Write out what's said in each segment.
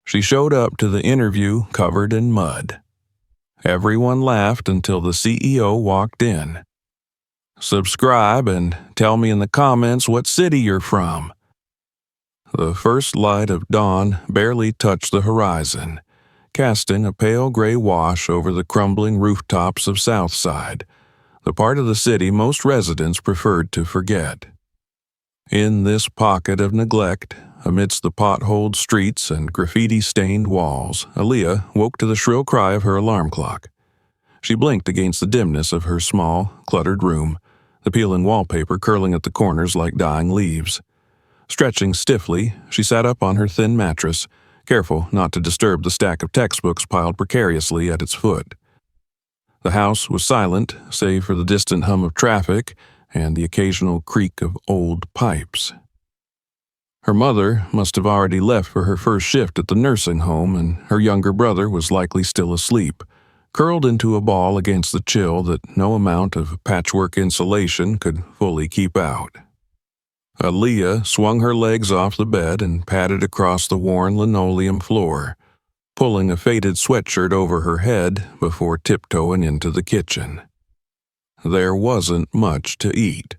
She showed up to the interview covered in mud. Everyone laughed until the CEO walked in. "Subscribe and tell me in the comments what city you're from." The first light of dawn barely touched the horizon, casting a pale gray wash over the crumbling rooftops of Southside, the part of the city most residents preferred to forget. In this pocket of neglect, amidst the potholed streets and graffiti-stained walls, Aaliyah woke to the shrill cry of her alarm clock. She blinked against the dimness of her small, cluttered room, the peeling wallpaper curling at the corners like dying leaves. Stretching stiffly, she sat up on her thin mattress, careful not to disturb the stack of textbooks piled precariously at its foot. The house was silent, save for the distant hum of traffic and the occasional creak of old pipes. Her mother must have already left for her first shift at the nursing home, and her younger brother was likely still asleep, curled into a ball against the chill that no amount of patchwork insulation could fully keep out. Aaliyah swung her legs off the bed and padded across the worn linoleum floor, pulling a faded sweatshirt over her head before tiptoeing into the kitchen. There wasn't much to eat.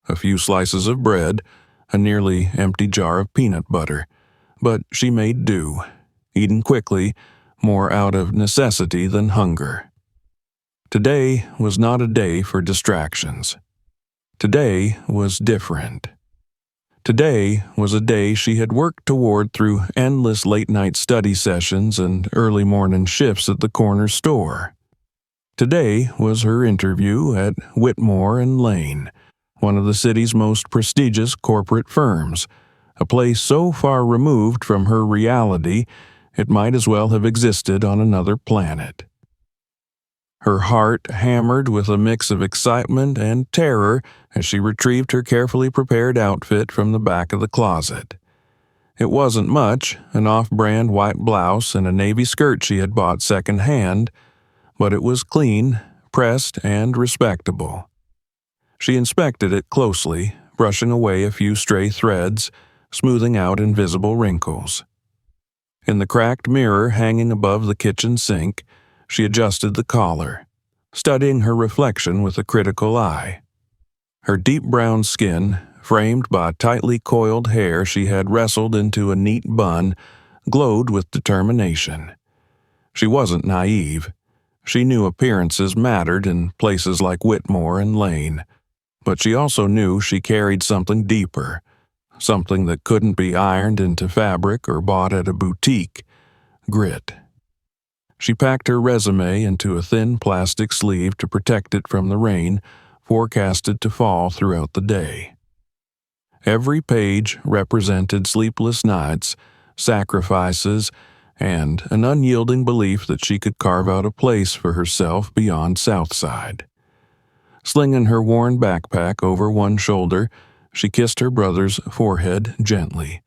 A few slices of bread, a nearly empty jar of peanut butter, but she made do, eating quickly, more out of necessity than hunger. Today was not a day for distractions. Today was different. Today was a day she had worked toward through endless late-night study sessions and early morning shifts at the corner store. Today was her interview at Whitmore & Lane, one of the city's most prestigious corporate firms, a place so far removed from her reality it might as well have existed on another planet. Her heart hammered with a mix of excitement and terror as she retrieved her carefully prepared outfit from the back of the closet. It wasn't much, an off-brand white blouse and a navy skirt she had bought second-hand, but it was clean, pressed, and respectable. She inspected it closely, brushing away a few stray threads, smoothing out invisible wrinkles. In the cracked mirror hanging above the kitchen sink, she adjusted the collar, studying her reflection with a critical eye. Her deep brown skin, framed by tightly coiled hair she had wrestled into a neat bun, glowed with determination. She wasn't naive. She knew appearances mattered in places like Whitmore & Lane, but she also knew she carried something deeper, something that couldn't be ironed into fabric or bought at a boutique: grit. She packed her resume into a thin plastic sleeve to protect it from the rain forecasted to fall throughout the day. Every page represented sleepless nights, sacrifices, and an unyielding belief that she could carve out a place for herself beyond Southside. Slinging her worn backpack over one shoulder, she kissed her brother's forehead gently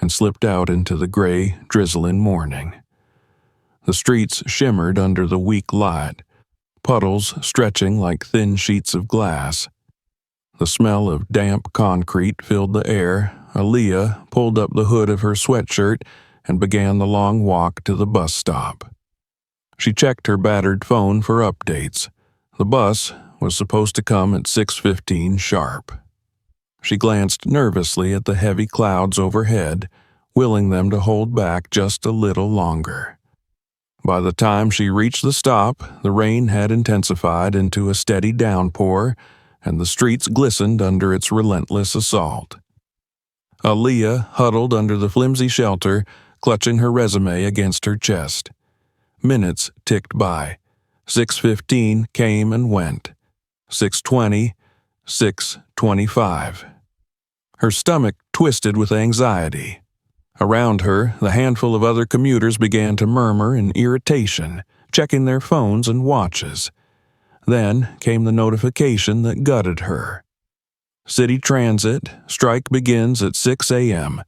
and slipped out into the gray, drizzling morning. The streets shimmered under the weak light, puddles stretching like thin sheets of glass. The smell of damp concrete filled the air. Aaliyah pulled up the hood of her sweatshirt and began the long walk to the bus stop. She checked her battered phone for updates. The bus was supposed to come at 6:15 sharp. She glanced nervously at the heavy clouds overhead, willing them to hold back just a little longer. By the time she reached the stop, the rain had intensified into a steady downpour, and the streets glistened under its relentless assault. Aaliyah huddled under the flimsy shelter, clutching her resume against her chest. Minutes ticked by. 6:15 came and went. 6:20, 6:25. Her stomach twisted with anxiety. Around her, the handful of other commuters began to murmur in irritation, checking their phones and watches. Then came the notification that gutted her. City Transit, strike begins at 6 a.m.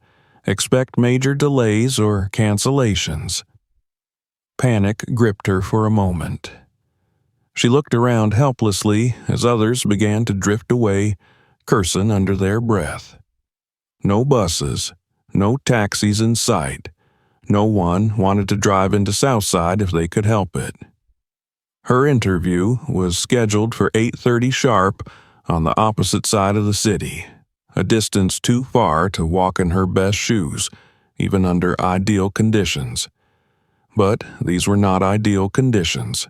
Expect major delays or cancellations. Panic gripped her for a moment. She looked around helplessly as others began to drift away, cursing under their breath. No buses, no taxis in sight, No one wanted to drive into Southside if they could help it. Her interview was scheduled for 8:30 sharp on the opposite side of the city, a distance too far to walk in her best shoes, even under ideal conditions. But these were not ideal conditions.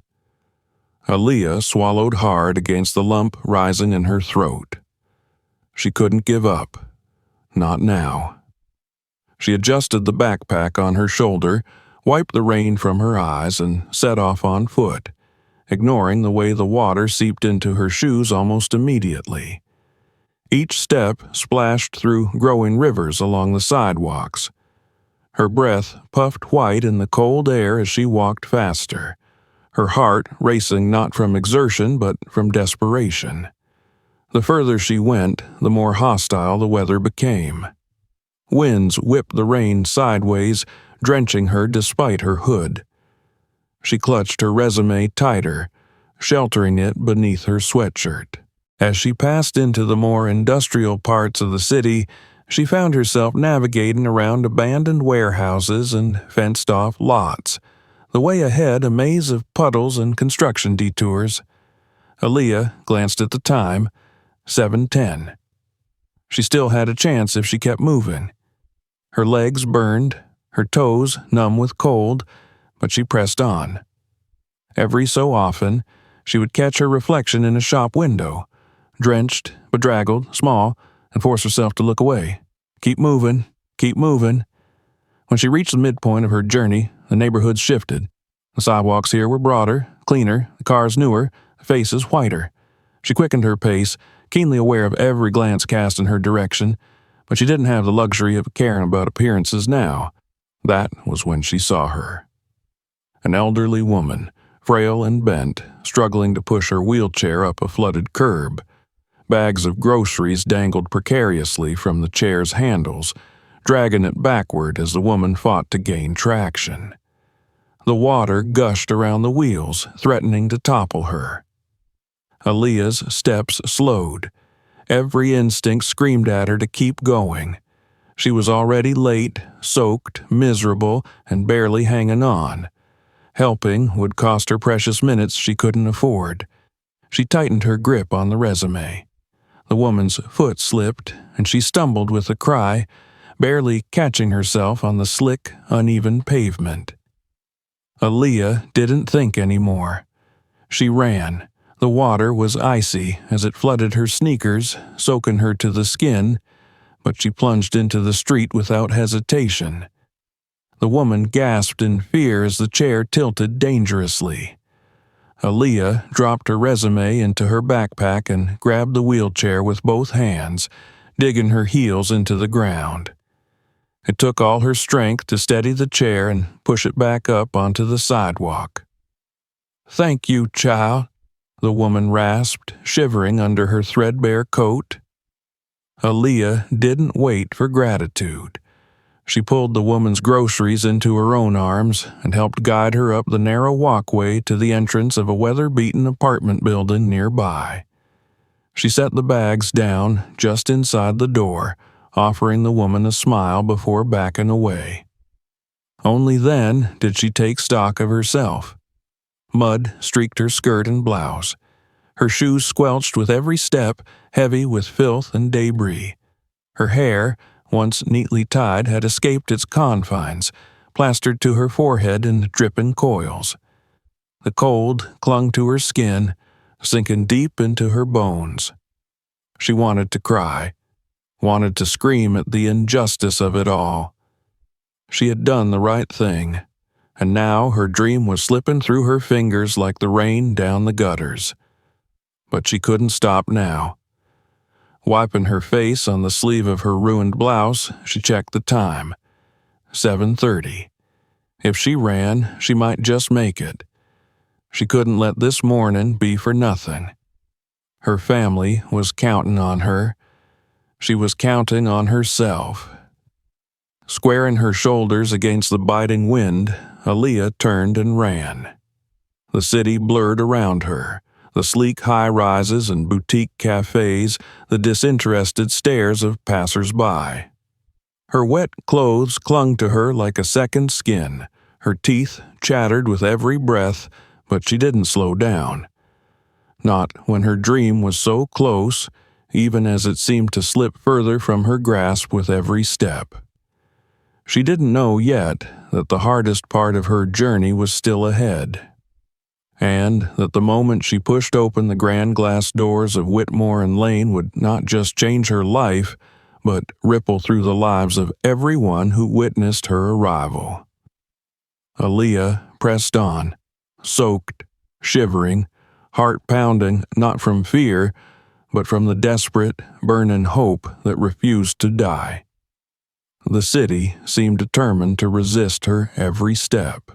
Aaliyah swallowed hard against the lump rising in her throat. She couldn't give up. Not now. She adjusted the backpack on her shoulder, wiped the rain from her eyes, and set off on foot, ignoring the way the water seeped into her shoes almost immediately. Each step splashed through growing rivers along the sidewalks. Her breath puffed white in the cold air as she walked faster, her heart racing not from exertion but from desperation. The further she went, the more hostile the weather became. Winds whipped the rain sideways, drenching her despite her hood. She clutched her resume tighter, sheltering it beneath her sweatshirt. As she passed into the more industrial parts of the city, she found herself navigating around abandoned warehouses and fenced-off lots, the way ahead a maze of puddles and construction detours. Aaliyah glanced at the time, 7:10. She still had a chance if she kept moving. Her legs burned, her toes numb with cold, but she pressed on. Every so often, she would catch her reflection in a shop window, drenched, bedraggled, small, and force herself to look away. Keep moving, keep moving. When she reached the midpoint of her journey, the neighborhoods shifted. The sidewalks here were broader, cleaner, the cars newer, the faces whiter. She quickened her pace, keenly aware of every glance cast in her direction, but she didn't have the luxury of caring about appearances now. That was when she saw her. An elderly woman, frail and bent, struggling to push her wheelchair up a flooded curb. Bags of groceries dangled precariously from the chair's handles, dragging it backward as the woman fought to gain traction. The water gushed around the wheels, threatening to topple her. Aaliyah's steps slowed. Every instinct screamed at her to keep going. She was already late, soaked, miserable, and barely hanging on. Helping would cost her precious minutes she couldn't afford. She tightened her grip on the resume. The woman's foot slipped, and she stumbled with a cry, barely catching herself on the slick, uneven pavement. Aaliyah didn't think anymore. She ran. The water was icy as it flooded her sneakers, soaking her to the skin, but she plunged into the street without hesitation. The woman gasped in fear as the chair tilted dangerously. Aaliyah dropped her resume into her backpack and grabbed the wheelchair with both hands, digging her heels into the ground. It took all her strength to steady the chair and push it back up onto the sidewalk. "Thank you, child," the woman rasped, shivering under her threadbare coat. Aaliyah didn't wait for gratitude. She pulled the woman's groceries into her own arms and helped guide her up the narrow walkway to the entrance of a weather-beaten apartment building nearby. She set the bags down just inside the door, offering the woman a smile before backing away. Only then did she take stock of herself. Mud streaked her skirt and blouse. Her shoes squelched with every step, heavy with filth and debris. Her hair, once neatly tied, had escaped its confines, plastered to her forehead in dripping coils. The cold clung to her skin, sinking deep into her bones. She wanted to cry, wanted to scream at the injustice of it all. She had done the right thing, and now her dream was slipping through her fingers like the rain down the gutters. But she couldn't stop now. Wiping her face on the sleeve of her ruined blouse, she checked the time. 7:30. If she ran, she might just make it. She couldn't let this morning be for nothing. Her family was counting on her. She was counting on herself. Squaring her shoulders against the biting wind, Aaliyah turned and ran. The city blurred around her. The sleek high-rises and boutique cafes, the disinterested stares of passers-by. Her wet clothes clung to her like a second skin. Her teeth chattered with every breath, but she didn't slow down. Not when her dream was so close, even as it seemed to slip further from her grasp with every step. She didn't know yet that the hardest part of her journey was still ahead, and that the moment she pushed open the grand glass doors of Whitmore and Lane would not just change her life, but ripple through the lives of everyone who witnessed her arrival. Aaliyah pressed on, soaked, shivering, heart pounding not from fear, but from the desperate, burning hope that refused to die. The city seemed determined to resist her every step.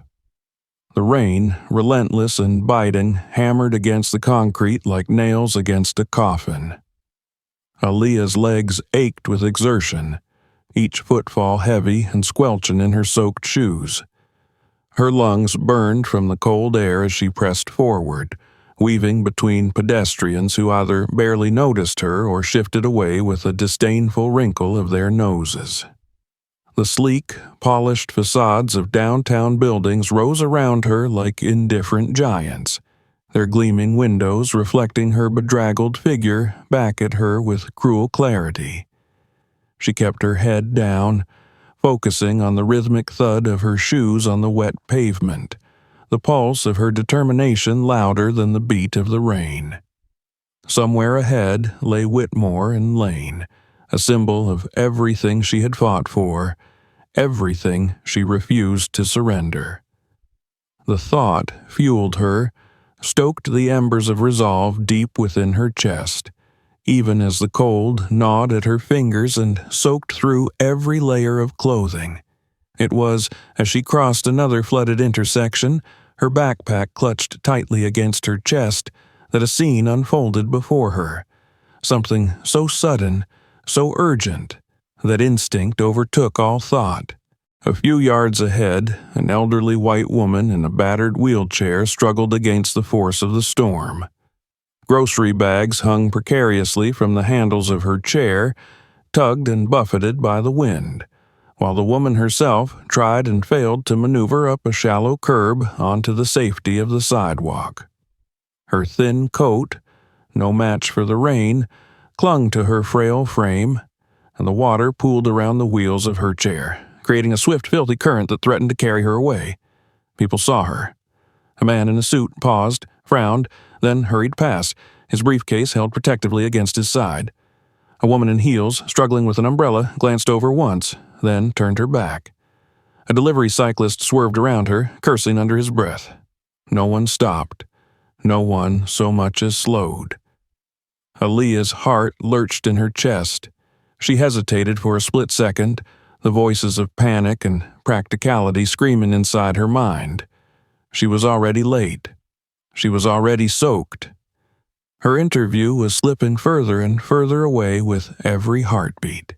The rain, relentless and biting, hammered against the concrete like nails against a coffin. Aaliyah's legs ached with exertion, each footfall heavy and squelching in her soaked shoes. Her lungs burned from the cold air as she pressed forward, weaving between pedestrians who either barely noticed her or shifted away with a disdainful wrinkle of their noses. The sleek, polished facades of downtown buildings rose around her like indifferent giants, their gleaming windows reflecting her bedraggled figure back at her with cruel clarity. She kept her head down, focusing on the rhythmic thud of her shoes on the wet pavement, the pulse of her determination louder than the beat of the rain. Somewhere ahead lay Whitmore and Lane, a symbol of everything she had fought for, everything she refused to surrender. The thought fueled her, stoked the embers of resolve deep within her chest, even as the cold gnawed at her fingers and soaked through every layer of clothing. It was, as she crossed another flooded intersection, her backpack clutched tightly against her chest, that a scene unfolded before her, something so sudden, so urgent, that instinct overtook all thought. A few yards ahead, an elderly white woman in a battered wheelchair struggled against the force of the storm. Grocery bags hung precariously from the handles of her chair, tugged and buffeted by the wind, while the woman herself tried and failed to maneuver up a shallow curb onto the safety of the sidewalk. Her thin coat, no match for the rain, clung to her frail frame, and the water pooled around the wheels of her chair, creating a swift, filthy current that threatened to carry her away. People saw her. A man in a suit paused, frowned, then hurried past, his briefcase held protectively against his side. A woman in heels, struggling with an umbrella, glanced over once, then turned her back. A delivery cyclist swerved around her, cursing under his breath. No one stopped. No one so much as slowed. Aaliyah's heart lurched in her chest. She hesitated for a split second, the voices of panic and practicality screaming inside her mind. She was already late. She was already soaked. Her interview was slipping further and further away with every heartbeat.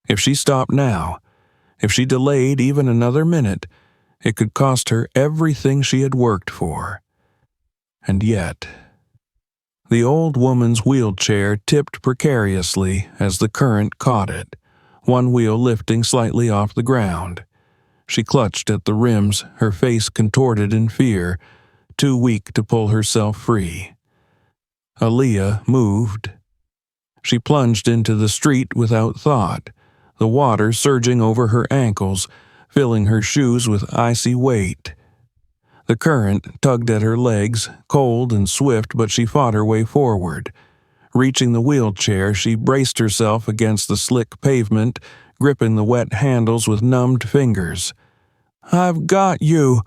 If she stopped now, if she delayed even another minute, it could cost her everything she had worked for. And yet, the old woman's wheelchair tipped precariously as the current caught it, one wheel lifting slightly off the ground. She clutched at the rims, her face contorted in fear, too weak to pull herself free. Aaliyah moved. She plunged into the street without thought, the water surging over her ankles, filling her shoes with icy weight. The current tugged at her legs, cold and swift, but she fought her way forward. Reaching the wheelchair, she braced herself against the slick pavement, gripping the wet handles with numbed fingers. "I've got you,"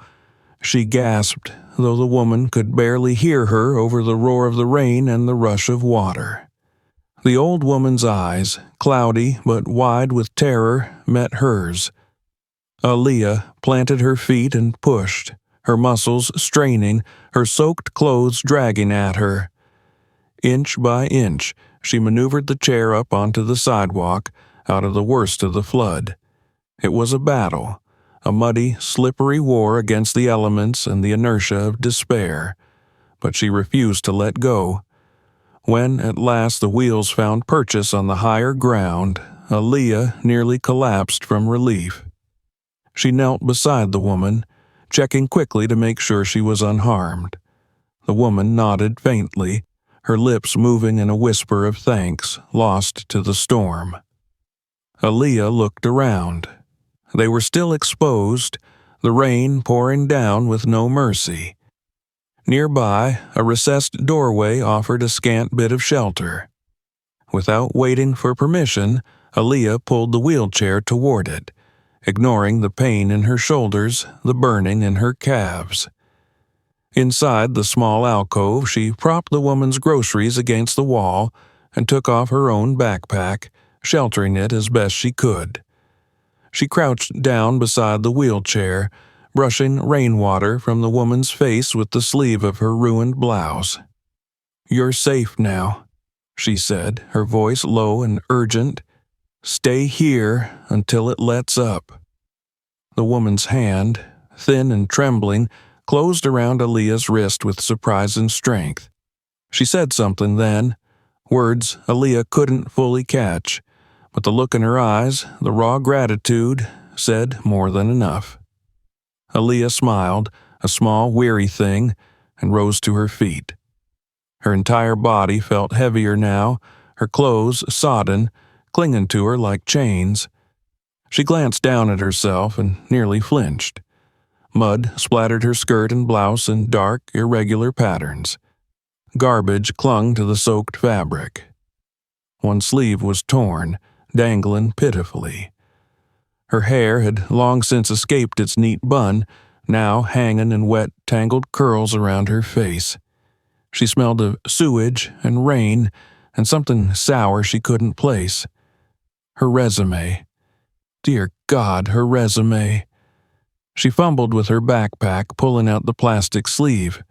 she gasped, though the woman could barely hear her over the roar of the rain and the rush of water. The old woman's eyes, cloudy but wide with terror, met hers. Aaliyah planted her feet and pushed, her muscles straining, her soaked clothes dragging at her. Inch by inch, she maneuvered the chair up onto the sidewalk, out of the worst of the flood. It was a battle, a muddy, slippery war against the elements and the inertia of despair, but she refused to let go. When at last the wheels found purchase on the higher ground, Aaliyah nearly collapsed from relief. She knelt beside the woman, checking quickly to make sure she was unharmed. The woman nodded faintly, her lips moving in a whisper of thanks lost to the storm. Aaliyah looked around. They were still exposed, the rain pouring down with no mercy. Nearby, a recessed doorway offered a scant bit of shelter. Without waiting for permission, Aaliyah pulled the wheelchair toward it, ignoring the pain in her shoulders, the burning in her calves. Inside the small alcove, she propped the woman's groceries against the wall and took off her own backpack, sheltering it as best she could. She crouched down beside the wheelchair, brushing rainwater from the woman's face with the sleeve of her ruined blouse. "You're safe now," she said, her voice low and urgent. "Stay here until it lets up." The woman's hand, thin and trembling, closed around Aaliyah's wrist with surprise and strength. She said something then, words Aaliyah couldn't fully catch, but the look in her eyes, the raw gratitude, said more than enough. Aaliyah smiled, a small, weary thing, and rose to her feet. Her entire body felt heavier now, her clothes sodden, clinging to her like chains. She glanced down at herself and nearly flinched. Mud splattered her skirt and blouse in dark, irregular patterns. Garbage clung to the soaked fabric. One sleeve was torn, dangling pitifully. Her hair had long since escaped its neat bun, now hanging in wet, tangled curls around her face. She smelled of sewage and rain and something sour she couldn't place. Her resume. Dear God, her resume. She fumbled with her backpack, pulling out the plastic sleeve.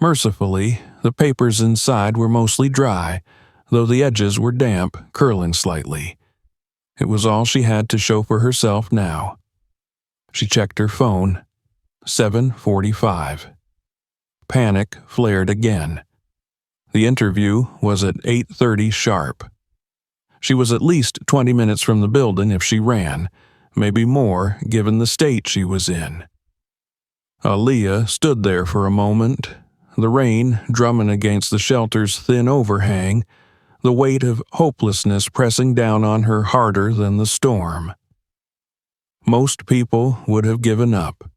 Mercifully, the papers inside were mostly dry, though the edges were damp, curling slightly. It was all she had to show for herself now. She checked her phone. 7:45. Panic flared again. The interview was at 8:30 sharp. She was at least 20 minutes from the building if she ran, maybe more given the state she was in. Aaliyah stood there for a moment, the rain drumming against the shelter's thin overhang, the weight of hopelessness pressing down on her harder than the storm. Most people would have given up.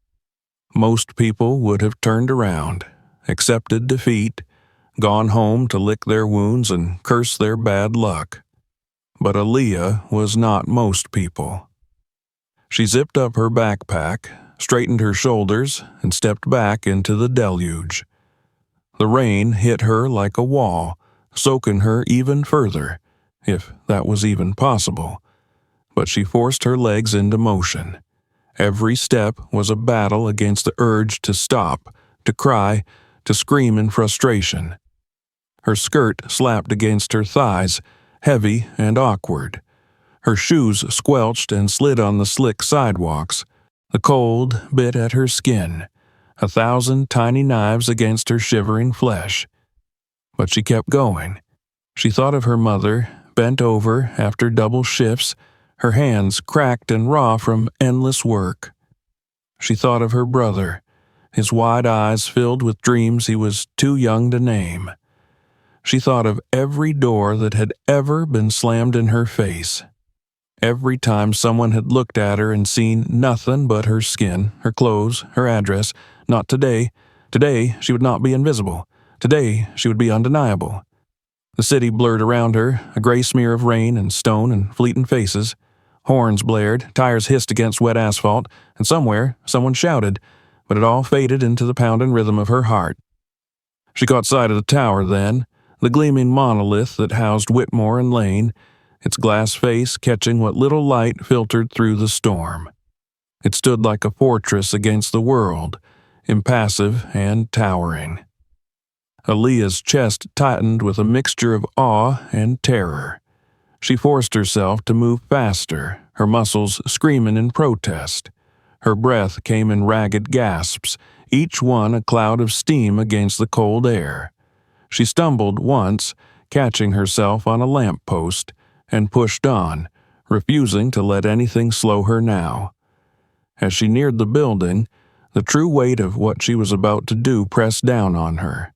Most people would have turned around, accepted defeat, gone home to lick their wounds and curse their bad luck. But Aaliyah was not most people. She zipped up her backpack, straightened her shoulders, and stepped back into the deluge. The rain hit her like a wall, soaking her even further, if that was even possible. But she forced her legs into motion. Every step was a battle against the urge to stop, to cry, to scream in frustration. Her skirt slapped against her thighs, heavy and awkward. Her shoes squelched and slid on the slick sidewalks. The cold bit at her skin, 1,000 tiny knives against her shivering flesh. But she kept going. She thought of her mother, bent over after double shifts, her hands cracked and raw from endless work. She thought of her brother, his wide eyes filled with dreams he was too young to name. She thought of every door that had ever been slammed in her face. Every time someone had looked at her and seen nothing but her skin, her clothes, her address. Not today. Today, she would not be invisible. Today, she would be undeniable. The city blurred around her, a gray smear of rain and stone and fleeting faces. Horns blared, tires hissed against wet asphalt, and somewhere, someone shouted, but it all faded into the pounding rhythm of her heart. She caught sight of the tower then, the gleaming monolith that housed Whitmore and Lane, its glass face catching what little light filtered through the storm. It stood like a fortress against the world, impassive and towering. Aaliyah's chest tightened with a mixture of awe and terror. She forced herself to move faster, her muscles screaming in protest. Her breath came in ragged gasps, each one a cloud of steam against the cold air. She stumbled once, catching herself on a lamp post, and pushed on, refusing to let anything slow her now. As she neared the building, the true weight of what she was about to do pressed down on her.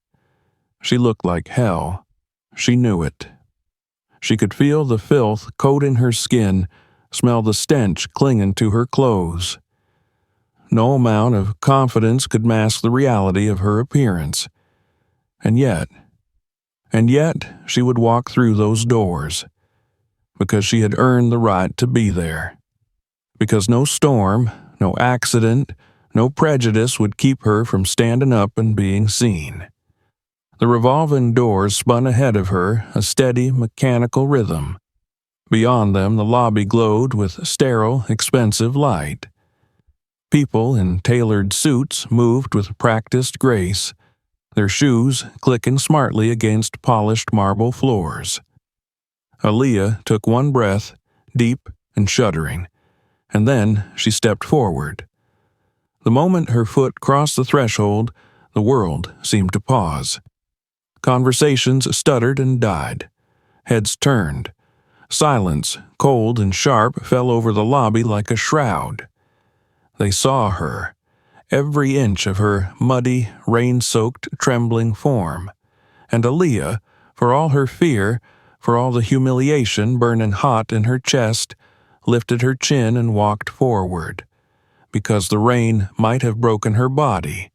She looked like hell. She knew it. She could feel the filth coating her skin, smell the stench clinging to her clothes. No amount of confidence could mask the reality of her appearance. And yet she would walk through those doors, because she had earned the right to be there. Because no storm, no accident, no prejudice would keep her from standing up and being seen. The revolving doors spun ahead of her, a steady, mechanical rhythm. Beyond them, the lobby glowed with sterile, expensive light. People in tailored suits moved with practiced grace, their shoes clicking smartly against polished marble floors. Aaliyah took one breath, deep and shuddering, and then she stepped forward. The moment her foot crossed the threshold, the world seemed to pause. Conversations stuttered and died. Heads turned. Silence, cold and sharp, fell over the lobby like a shroud. They saw her, every inch of her muddy, rain-soaked, trembling form. And Aaliyah, for all her fear, for all the humiliation burning hot in her chest, lifted her chin and walked forward. Because the rain might have broken her body,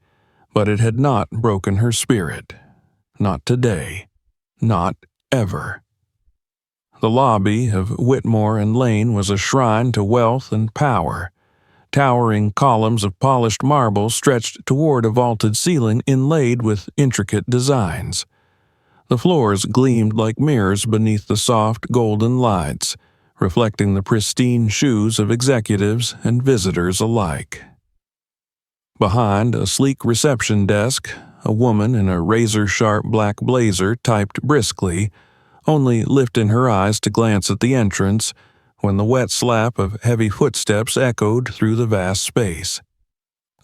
but it had not broken her spirit. Not today. Not ever. The lobby of Whitmore and Lane was a shrine to wealth and power. Towering columns of polished marble stretched toward a vaulted ceiling inlaid with intricate designs. The floors gleamed like mirrors beneath the soft golden lights, reflecting the pristine shoes of executives and visitors alike. Behind a sleek reception desk, a woman in a razor-sharp black blazer typed briskly, only lifting her eyes to glance at the entrance when the wet slap of heavy footsteps echoed through the vast space.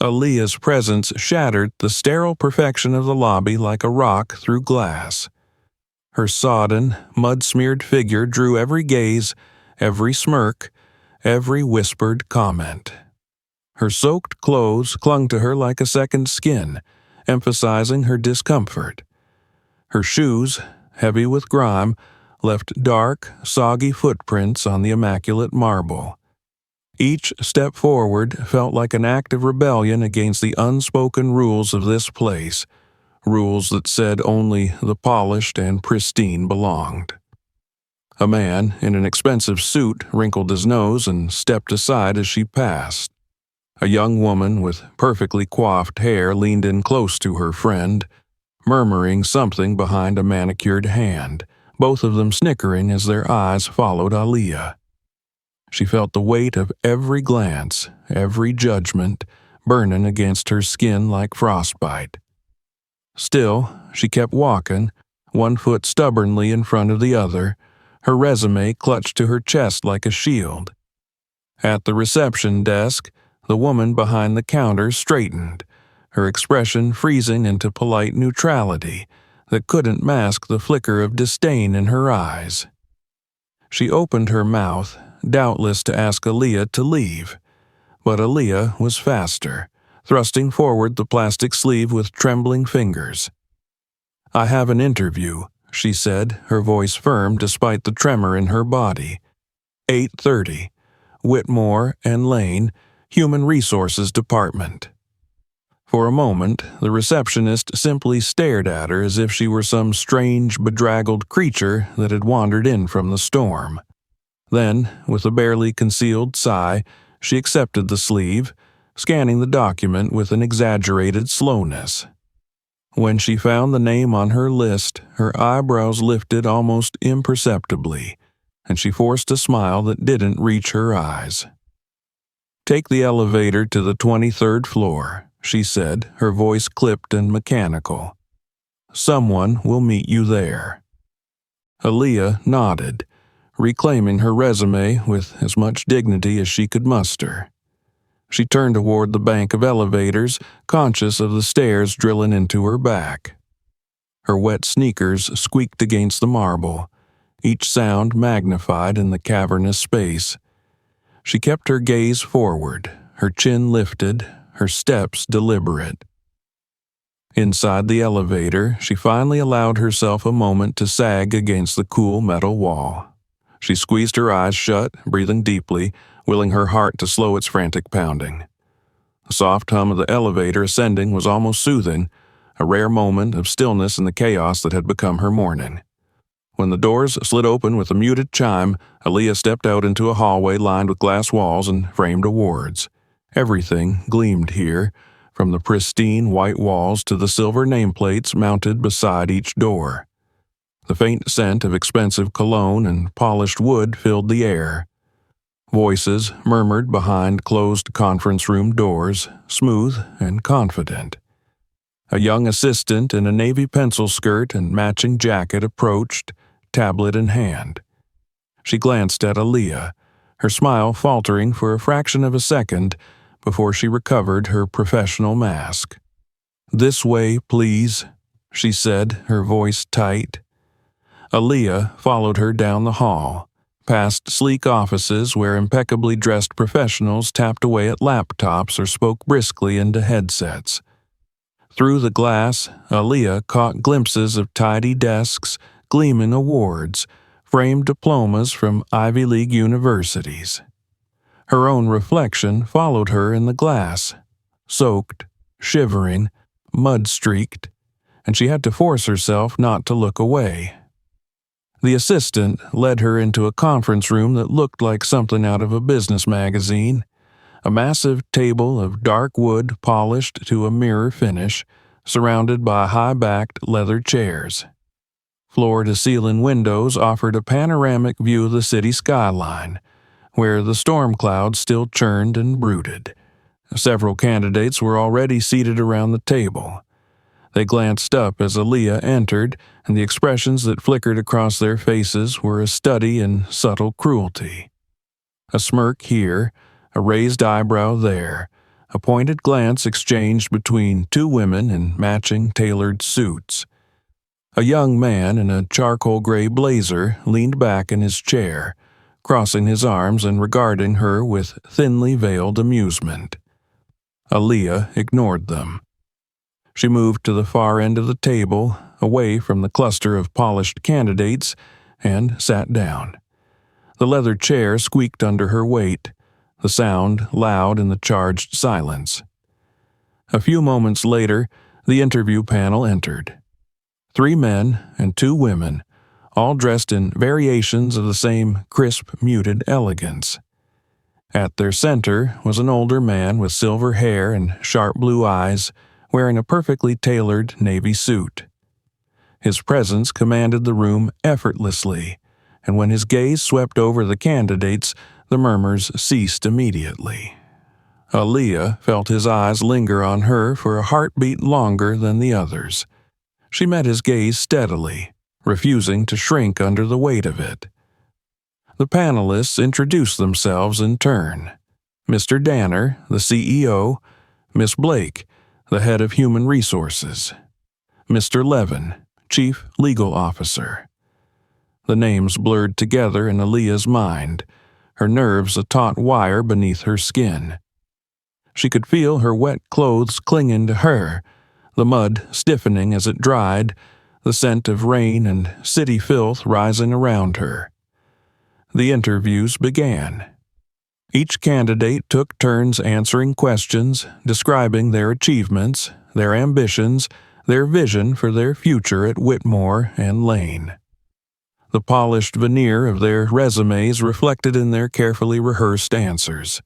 Aaliyah's presence shattered the sterile perfection of the lobby like a rock through glass. Her sodden, mud-smeared figure drew every gaze, every smirk, every whispered comment. Her soaked clothes clung to her like a second skin, emphasizing her discomfort. Her shoes, heavy with grime, left dark, soggy footprints on the immaculate marble. Each step forward felt like an act of rebellion against the unspoken rules of this place, rules that said only the polished and pristine belonged. A man in an expensive suit wrinkled his nose and stepped aside as she passed. A young woman with perfectly coiffed hair leaned in close to her friend, murmuring something behind a manicured hand, both of them snickering as their eyes followed Aaliyah. She felt the weight of every glance, every judgment, burning against her skin like frostbite. Still, she kept walking, one foot stubbornly in front of the other, her resume clutched to her chest like a shield. At the reception desk, the woman behind the counter straightened, her expression freezing into polite neutrality that couldn't mask the flicker of disdain in her eyes. She opened her mouth, doubtless to ask Aaliyah to leave, but Aaliyah was faster, thrusting forward the plastic sleeve with trembling fingers. "I have an interview," she said, her voice firm despite the tremor in her body. 8:30, Whitmore and Lane, Human Resources Department. For a moment, the receptionist simply stared at her as if she were some strange, bedraggled creature that had wandered in from the storm. Then, with a barely concealed sigh, she accepted the sleeve, scanning the document with an exaggerated slowness. When she found the name on her list, her eyebrows lifted almost imperceptibly, and she forced a smile that didn't reach her eyes. "Take the elevator to the 23rd floor," she said, her voice clipped and mechanical. "Someone will meet you there." Aaliyah nodded, reclaiming her resume with as much dignity as she could muster. She turned toward the bank of elevators, conscious of the stairs drilling into her back. Her wet sneakers squeaked against the marble, each sound magnified in the cavernous space. She kept her gaze forward, her chin lifted, her steps deliberate. Inside the elevator, she finally allowed herself a moment to sag against the cool metal wall. She squeezed her eyes shut, breathing deeply, willing her heart to slow its frantic pounding. The soft hum of the elevator ascending was almost soothing, a rare moment of stillness in the chaos that had become her morning. When the doors slid open with a muted chime, Aaliyah stepped out into a hallway lined with glass walls and framed awards. Everything gleamed here, from the pristine white walls to the silver nameplates mounted beside each door. The faint scent of expensive cologne and polished wood filled the air. Voices murmured behind closed conference room doors, smooth and confident. A young assistant in a navy pencil skirt and matching jacket approached, tablet in hand. She glanced at Aaliyah, her smile faltering for a fraction of a second before she recovered her professional mask. "This way, please," she said, her voice tight. Aaliyah followed her down the hall, past sleek offices where impeccably dressed professionals tapped away at laptops or spoke briskly into headsets. Through the glass, Aaliyah caught glimpses of tidy desks, gleaming awards, framed diplomas from Ivy League universities. Her own reflection followed her in the glass, soaked, shivering, mud-streaked, and she had to force herself not to look away. The assistant led her into a conference room that looked like something out of a business magazine. A massive table of dark wood polished to a mirror finish, surrounded by high-backed leather chairs. Floor-to-ceiling windows offered a panoramic view of the city skyline, where the storm clouds still churned and brooded. Several candidates were already seated around the table. They glanced up as Aaliyah entered, and the expressions that flickered across their faces were a study in subtle cruelty. A smirk here, a raised eyebrow there, a pointed glance exchanged between two women in matching tailored suits. A young man in a charcoal gray blazer leaned back in his chair, crossing his arms and regarding her with thinly veiled amusement. Aaliyah ignored them. She moved to the far end of the table, away from the cluster of polished candidates, and sat down. The leather chair squeaked under her weight, the sound loud in the charged silence. A few moments later, the interview panel entered. 3 men and 2 women, all dressed in variations of the same crisp, muted elegance. At their center was an older man with silver hair and sharp blue eyes, wearing a perfectly tailored navy suit. His presence commanded the room effortlessly, and when his gaze swept over the candidates, the murmurs ceased immediately. Aaliyah felt his eyes linger on her for a heartbeat longer than the others. She met his gaze steadily, refusing to shrink under the weight of it. The panelists introduced themselves in turn. Mr. Danner, the CEO, Miss Blake, the head of human resources, Mr. Levin, chief legal officer. The names blurred together in Aaliyah's mind, her nerves a taut wire beneath her skin. She could feel her wet clothes clinging to her, the mud stiffening as it dried, the scent of rain and city filth rising around her. The interviews began. Each candidate took turns answering questions, describing their achievements, their ambitions, their vision for their future at Whitmore and Lane. The polished veneer of their resumes reflected in their carefully rehearsed answers.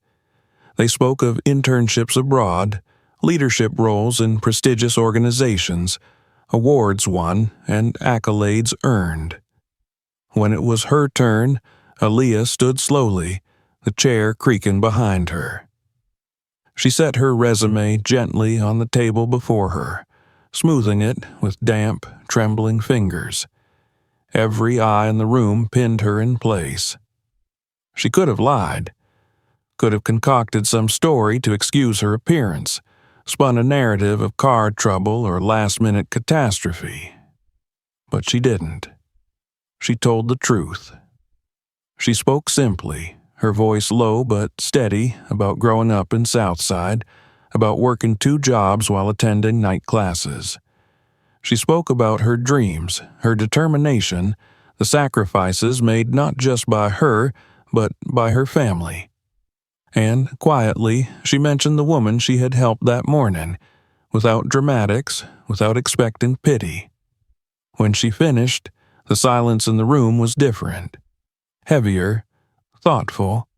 They spoke of internships abroad, leadership roles in prestigious organizations, awards won, and accolades earned. When it was her turn, Aaliyah stood slowly, the chair creaking behind her. She set her resume gently on the table before her, smoothing it with damp, trembling fingers. Every eye in the room pinned her in place. She could have lied, could have concocted some story to excuse her appearance, spun a narrative of car trouble or last-minute catastrophe. But she didn't. she told the truth. She spoke simply, her voice low but steady, about growing up in Southside, about working 2 jobs while attending night classes. She spoke about her dreams, her determination, the sacrifices made not just by her, but by her family. And, quietly, she mentioned the woman she had helped that morning, without dramatics, without expecting pity. When she finished, the silence in the room was different. Heavier, thoughtful.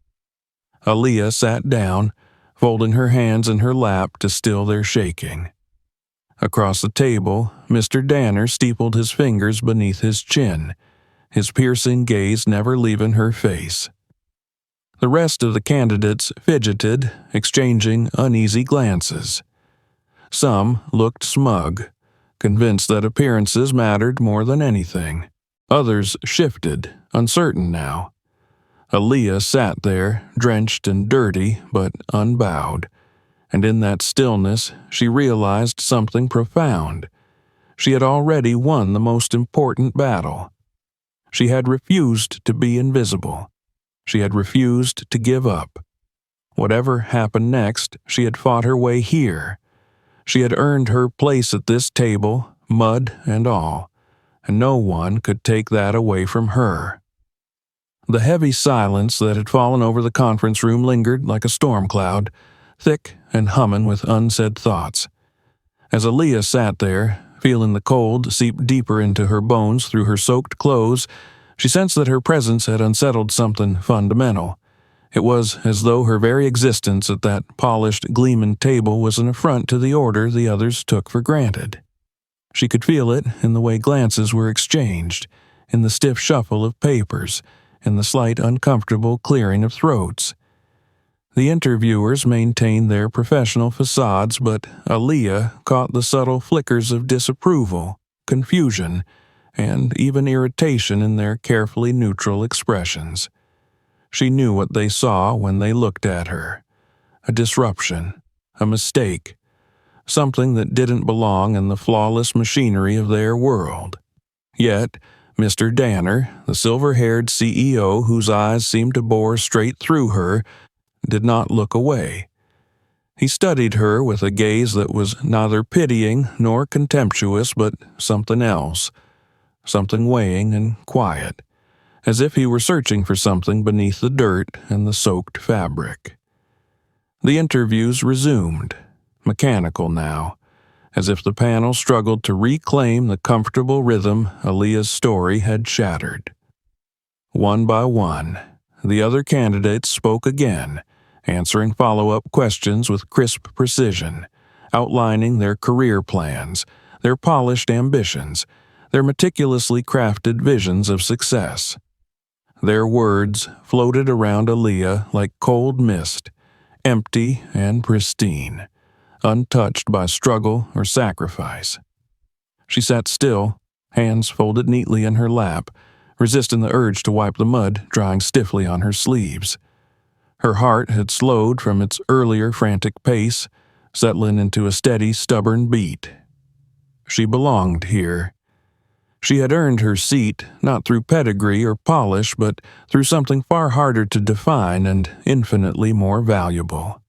Aaliyah sat down, folding her hands in her lap to still their shaking. Across the table, Mr. Danner steepled his fingers beneath his chin, his piercing gaze never leaving her face. The rest of the candidates fidgeted, exchanging uneasy glances. Some looked smug, convinced that appearances mattered more than anything. Others shifted, uncertain now. Aaliyah sat there, drenched and dirty, but unbowed, and in that stillness she realized something profound. She had already won the most important battle. She had refused to be invisible. She had refused to give up. Whatever happened next, she had fought her way here. She had earned her place at this table, mud and all, and no one could take that away from her. The heavy silence that had fallen over the conference room lingered like a storm cloud, thick and humming with unsaid thoughts. As Aaliyah sat there, feeling the cold seep deeper into her bones through her soaked clothes, she sensed that her presence had unsettled something fundamental. It was as though her very existence at that polished, gleaming table was an affront to the order the others took for granted. She could feel it in the way glances were exchanged, in the stiff shuffle of papers, in the slight uncomfortable clearing of throats. The interviewers maintained their professional facades, but Aaliyah caught the subtle flickers of disapproval, confusion, and even irritation in their carefully neutral expressions. She knew what they saw when they looked at her. A disruption, a mistake, something that didn't belong in the flawless machinery of their world. Yet, Mr. Danner, the silver-haired CEO whose eyes seemed to bore straight through her, did not look away. He studied her with a gaze that was neither pitying nor contemptuous, but something else, something weighing and quiet, as if he were searching for something beneath the dirt and the soaked fabric. The interviews resumed, mechanical now, as if the panel struggled to reclaim the comfortable rhythm Aaliyah's story had shattered. One by one, the other candidates spoke again, answering follow-up questions with crisp precision, outlining their career plans, their polished ambitions, their meticulously crafted visions of success. Their words floated around Aaliyah like cold mist, empty and pristine, untouched by struggle or sacrifice. She sat still, hands folded neatly in her lap, resisting the urge to wipe the mud drying stiffly on her sleeves. Her heart had slowed from its earlier frantic pace, settling into a steady, stubborn beat. She belonged here. She had earned her seat not through pedigree or polish, but through something far harder to define and infinitely more valuable.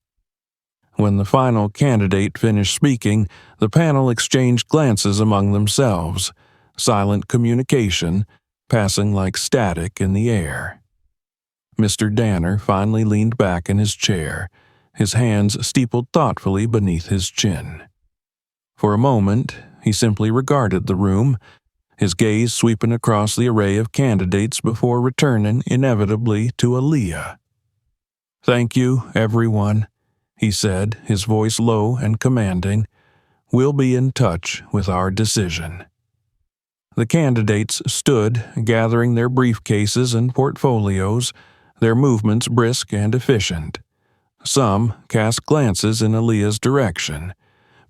When the final candidate finished speaking, the panel exchanged glances among themselves, silent communication, passing like static in the air. Mr. Danner finally leaned back in his chair, his hands steepled thoughtfully beneath his chin. For a moment, he simply regarded the room, his gaze sweeping across the array of candidates before returning inevitably to Aaliyah. "Thank you, everyone," he said, his voice low and commanding. "We'll be in touch with our decision." The candidates stood, gathering their briefcases and portfolios, their movements brisk and efficient. Some cast glances in Aaliyah's direction,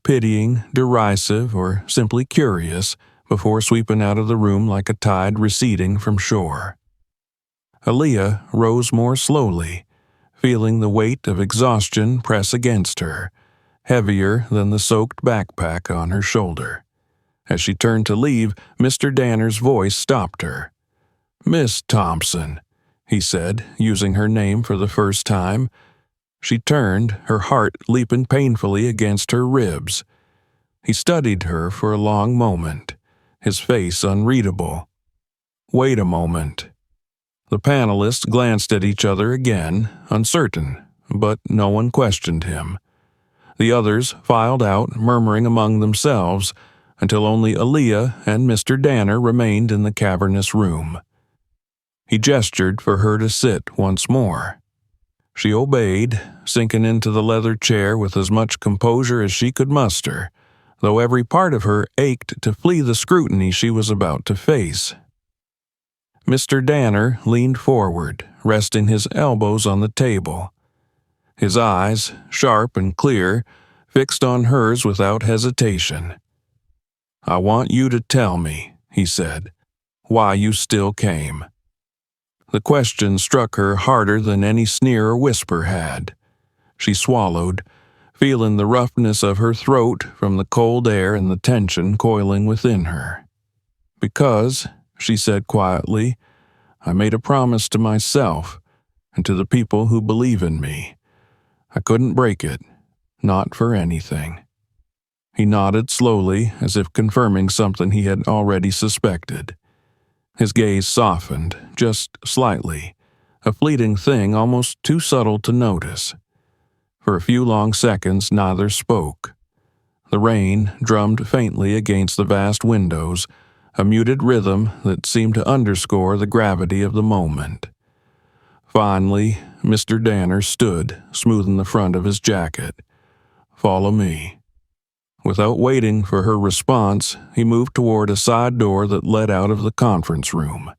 pitying, derisive, or simply curious, before sweeping out of the room like a tide receding from shore. Aaliyah rose more slowly, feeling the weight of exhaustion press against her, heavier than the soaked backpack on her shoulder. As she turned to leave, Mr. Danner's voice stopped her. Miss Thompson, he said, using her name for the first time. She turned, her heart leaping painfully against her ribs. He studied her for a long moment, his face unreadable. Wait a moment. The panelists glanced at each other again, uncertain, but no one questioned him. The others filed out, murmuring among themselves, until only Aaliyah and Mr. Danner remained in the cavernous room. He gestured for her to sit once more. She obeyed, sinking into the leather chair with as much composure as she could muster, though every part of her ached to flee the scrutiny she was about to face. Mr. Danner leaned forward, resting his elbows on the table. His eyes, sharp and clear, fixed on hers without hesitation. "I want you to tell me," he said, "why you still came." The question struck her harder than any sneer or whisper had. She swallowed, feeling the roughness of her throat from the cold air and the tension coiling within her. "Because," she said quietly, "I made a promise to myself and to the people who believe in me. I couldn't break it, not for anything." He nodded slowly, as if confirming something he had already suspected. His gaze softened, just slightly, a fleeting thing almost too subtle to notice. For a few long seconds neither spoke. The rain drummed faintly against the vast windows, a muted rhythm that seemed to underscore the gravity of the moment. Finally, Mr. Danner stood, smoothing the front of his jacket. "Follow me." Without waiting for her response, he moved toward a side door that led out of the conference room.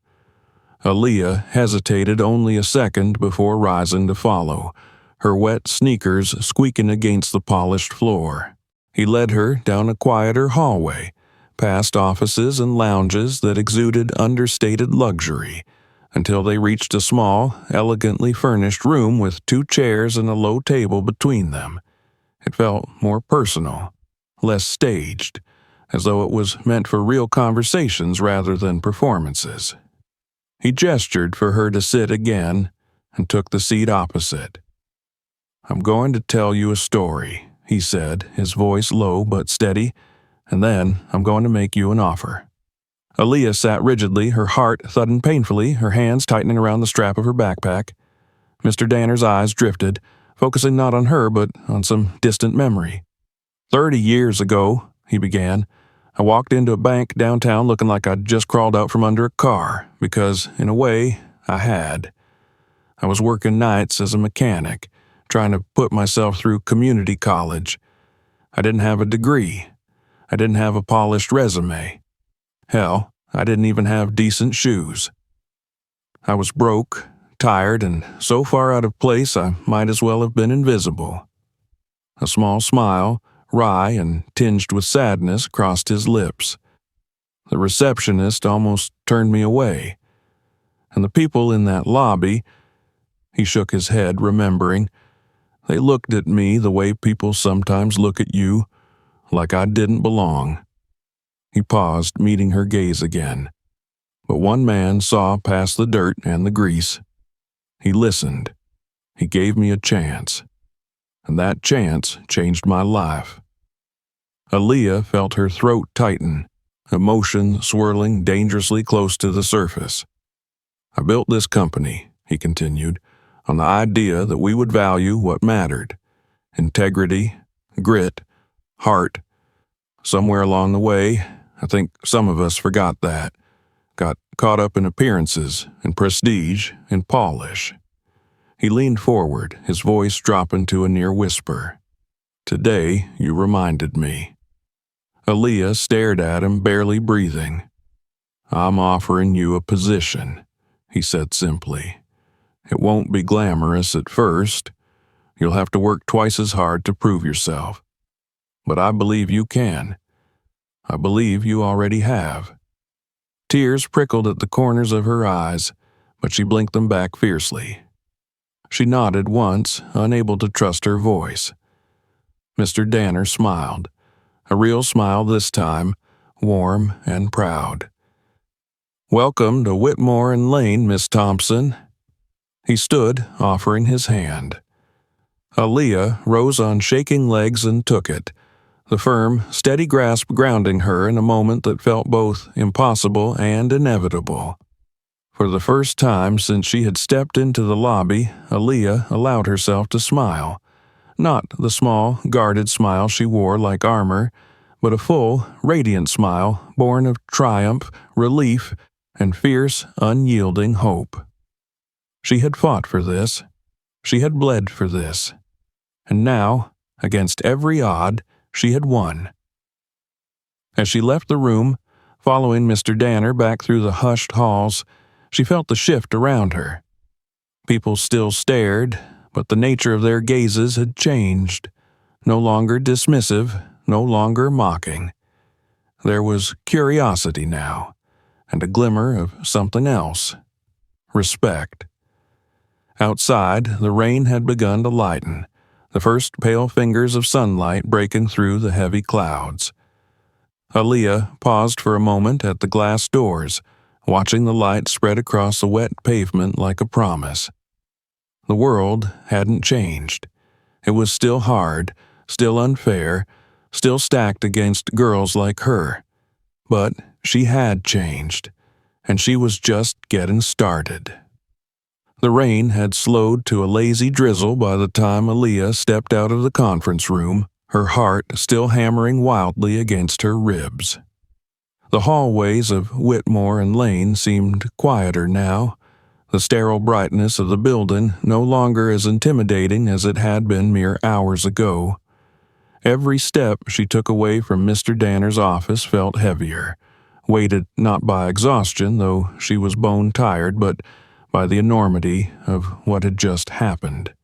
Aaliyah hesitated only a second before rising to follow, her wet sneakers squeaking against the polished floor. He led her down a quieter hallway, past offices and lounges that exuded understated luxury, until they reached a small, elegantly furnished room with 2 chairs and a low table between them. It felt more personal, less staged, as though it was meant for real conversations rather than performances. He gestured for her to sit again and took the seat opposite. "I'm going to tell you a story," he said, his voice low but steady, "and then I'm going to make you an offer." Aaliyah sat rigidly, her heart thudding painfully, her hands tightening around the strap of her backpack. Mr. Danner's eyes drifted, focusing not on her but on some distant memory. 30 years ago," he began, "I walked into a bank downtown looking like I'd just crawled out from under a car, because, in a way, I had. I was working nights as a mechanic, trying to put myself through community college. I didn't have a degree. I didn't have a polished resume. Hell, I didn't even have decent shoes. I was broke, tired, and so far out of place I might as well have been invisible." A small smile, wry and tinged with sadness, crossed his lips. "The receptionist almost turned me away. And the people in that lobby," he shook his head, remembering, "they looked at me the way people sometimes look at you, like I didn't belong." He paused, meeting her gaze again. But one man saw past the dirt and the grease. He listened. He gave me a chance. And that chance changed my life. Aaliyah felt her throat tighten, emotion swirling dangerously close to the surface. "I built this company," he continued, "on the idea that we would value what mattered. Integrity, grit, heart. Somewhere along the way, I think some of us forgot that. Got caught up in appearances, in prestige, in polish." He leaned forward, his voice dropping to a near whisper. "Today, you reminded me." Aaliyah stared at him, barely breathing. "I'm offering you a position," he said simply. "It won't be glamorous at first. You'll have to work twice as hard to prove yourself. But I believe you can. I believe you already have." Tears prickled at the corners of her eyes, but she blinked them back fiercely. She nodded once, unable to trust her voice. Mr. Danner smiled, a real smile this time, warm and proud. "Welcome to Whitmore and Lane, Miss Thompson." He stood, offering his hand. Aaliyah rose on shaking legs and took it, the firm, steady grasp grounding her in a moment that felt both impossible and inevitable. For the first time since she had stepped into the lobby, Aaliyah allowed herself to smile. Not the small, guarded smile she wore like armor, but a full, radiant smile born of triumph, relief, and fierce, unyielding hope. She had fought for this. She had bled for this. And now, against every odd, she had won. As she left the room, following Mr. Danner back through the hushed halls, she felt the shift around her. People still stared, but the nature of their gazes had changed. No longer dismissive, no longer mocking. There was curiosity now, and a glimmer of something else. Respect. Outside, the rain had begun to lighten, the first pale fingers of sunlight breaking through the heavy clouds. Aaliyah paused for a moment at the glass doors, watching the light spread across the wet pavement like a promise. The world hadn't changed. It was still hard, still unfair, still stacked against girls like her. But she had changed, and she was just getting started. The rain had slowed to a lazy drizzle by the time Aaliyah stepped out of the conference room, her heart still hammering wildly against her ribs. The hallways of Whitmore and Lane seemed quieter now, the sterile brightness of the building no longer as intimidating as it had been mere hours ago. Every step she took away from Mr. Danner's office felt heavier, weighted not by exhaustion, though she was bone-tired, but by the enormity of what had just happened.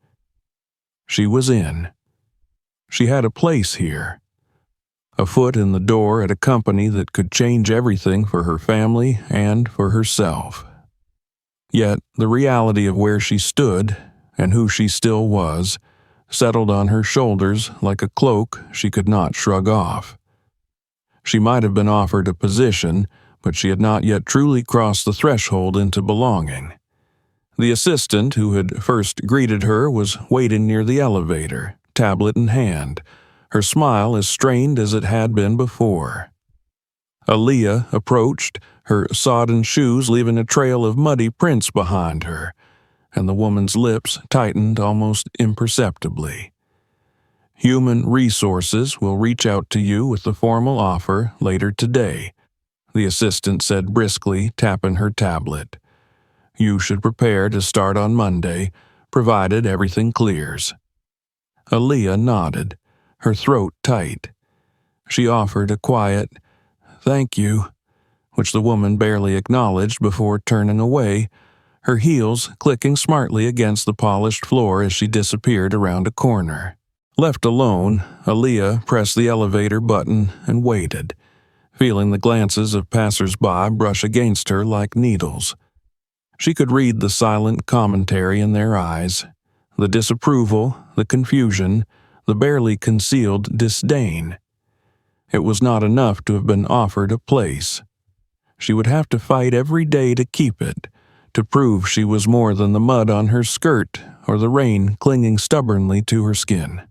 She was in. She had a place here. A foot in the door at a company that could change everything for her family and for herself. Yet the reality of where she stood, and who she still was, settled on her shoulders like a cloak she could not shrug off. She might have been offered a position, but she had not yet truly crossed the threshold into belonging. The assistant who had first greeted her was waiting near the elevator, tablet in hand, her smile as strained as it had been before. Aaliyah approached, her sodden shoes leaving a trail of muddy prints behind her, and the woman's lips tightened almost imperceptibly. "Human Resources will reach out to you with the formal offer later today," the assistant said briskly, tapping her tablet. "You should prepare to start on Monday, provided everything clears." Aaliyah nodded, her throat tight. She offered a quiet, "Thank you," which the woman barely acknowledged before turning away, her heels clicking smartly against the polished floor as she disappeared around a corner. Left alone, Aaliyah pressed the elevator button and waited, feeling the glances of passers-by brush against her like needles. She could read the silent commentary in their eyes, the disapproval, the confusion, the barely concealed disdain. It was not enough to have been offered a place. She would have to fight every day to keep it, to prove she was more than the mud on her skirt or the rain clinging stubbornly to her skin.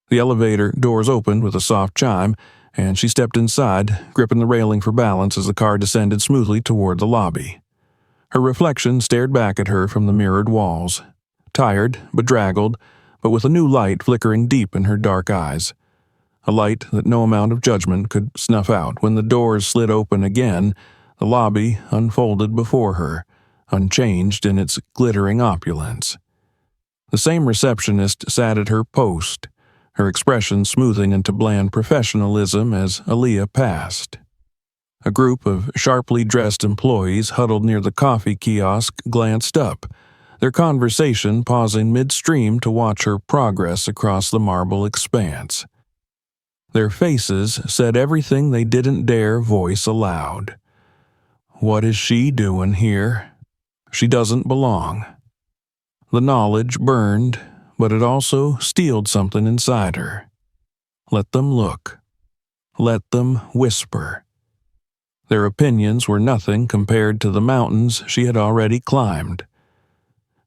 The elevator doors opened with a soft chime, and she stepped inside, gripping the railing for balance as the car descended smoothly toward the lobby. Her reflection stared back at her from the mirrored walls, tired, bedraggled, but with a new light flickering deep in her dark eyes. A light that no amount of judgment could snuff out. When the doors slid open again, the lobby unfolded before her, unchanged in its glittering opulence. The same receptionist sat at her post, her expression smoothing into bland professionalism as Aaliyah passed. A group of sharply dressed employees huddled near the coffee kiosk glanced up, their conversation pausing midstream to watch her progress across the marble expanse. Their faces said everything they didn't dare voice aloud. What is she doing here? She doesn't belong. The knowledge burned, but it also steeled something inside her. Let them look. Let them whisper. Their opinions were nothing compared to the mountains she had already climbed.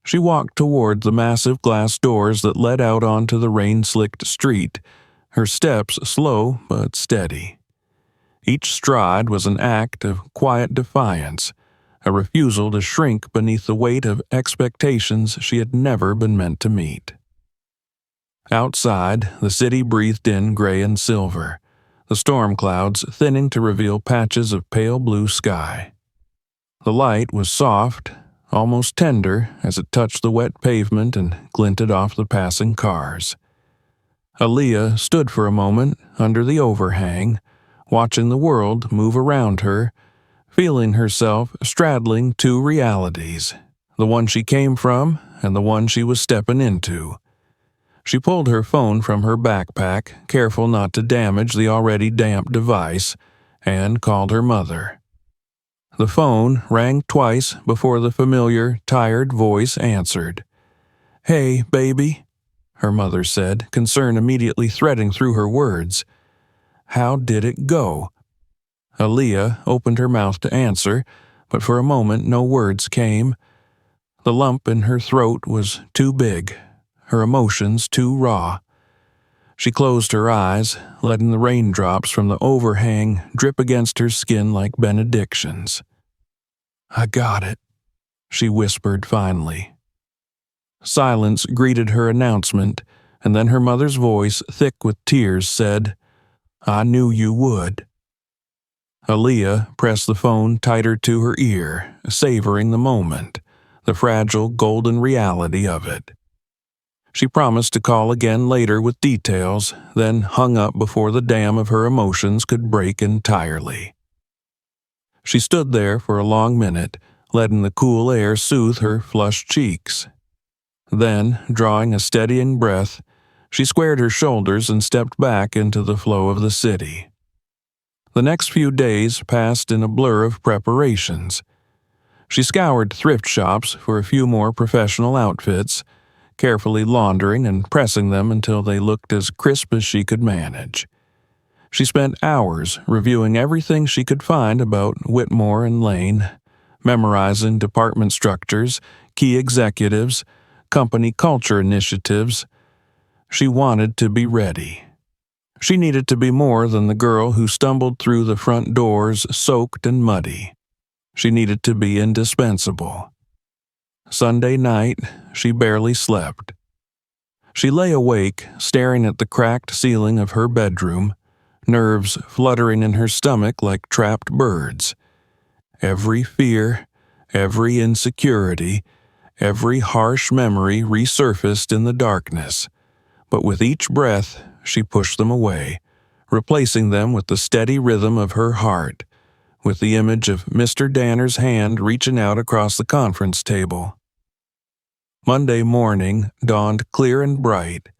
She walked toward the massive glass doors that led out onto the rain-slicked street, her steps slow but steady. Each stride was an act of quiet defiance, a refusal to shrink beneath the weight of expectations she had never been meant to meet. Outside, the city breathed in gray and silver, the storm clouds thinning to reveal patches of pale blue sky. The light was soft, almost tender, as it touched the wet pavement and glinted off the passing cars. Aaliyah stood for a moment under the overhang, watching the world move around her, feeling herself straddling two realities, the one she came from and the one she was stepping into. She pulled her phone from her backpack, careful not to damage the already damp device, and called her mother. The phone rang twice before the familiar, tired voice answered. "Hey, baby," her mother said, concern immediately threading through her words. "How did it go?" Aaliyah opened her mouth to answer, but for a moment no words came. The lump in her throat was too big, her emotions too raw. She closed her eyes, letting the raindrops from the overhang drip against her skin like benedictions. "I got it," she whispered finally. Silence greeted her announcement, and then her mother's voice, thick with tears, said, "I knew you would." Aaliyah pressed the phone tighter to her ear, savoring the moment, the fragile golden reality of it. She promised to call again later with details, then hung up before the dam of her emotions could break entirely. She stood there for a long minute, letting the cool air soothe her flushed cheeks. Then, drawing a steadying breath, she squared her shoulders and stepped back into the flow of the city. The next few days passed in a blur of preparations. She scoured thrift shops for a few more professional outfits, carefully laundering and pressing them until they looked as crisp as she could manage. She spent hours reviewing everything she could find about Whitmore and Lane, memorizing department structures, key executives, company culture initiatives. She wanted to be ready. She needed to be more than the girl who stumbled through the front doors soaked and muddy. She needed to be indispensable. Sunday night, she barely slept. She lay awake, staring at the cracked ceiling of her bedroom, nerves fluttering in her stomach like trapped birds. Every fear, every insecurity, every harsh memory resurfaced in the darkness, but with each breath she pushed them away, replacing them with the steady rhythm of her heart, with the image of Mr. Danner's hand reaching out across the conference table. Monday morning dawned clear and bright.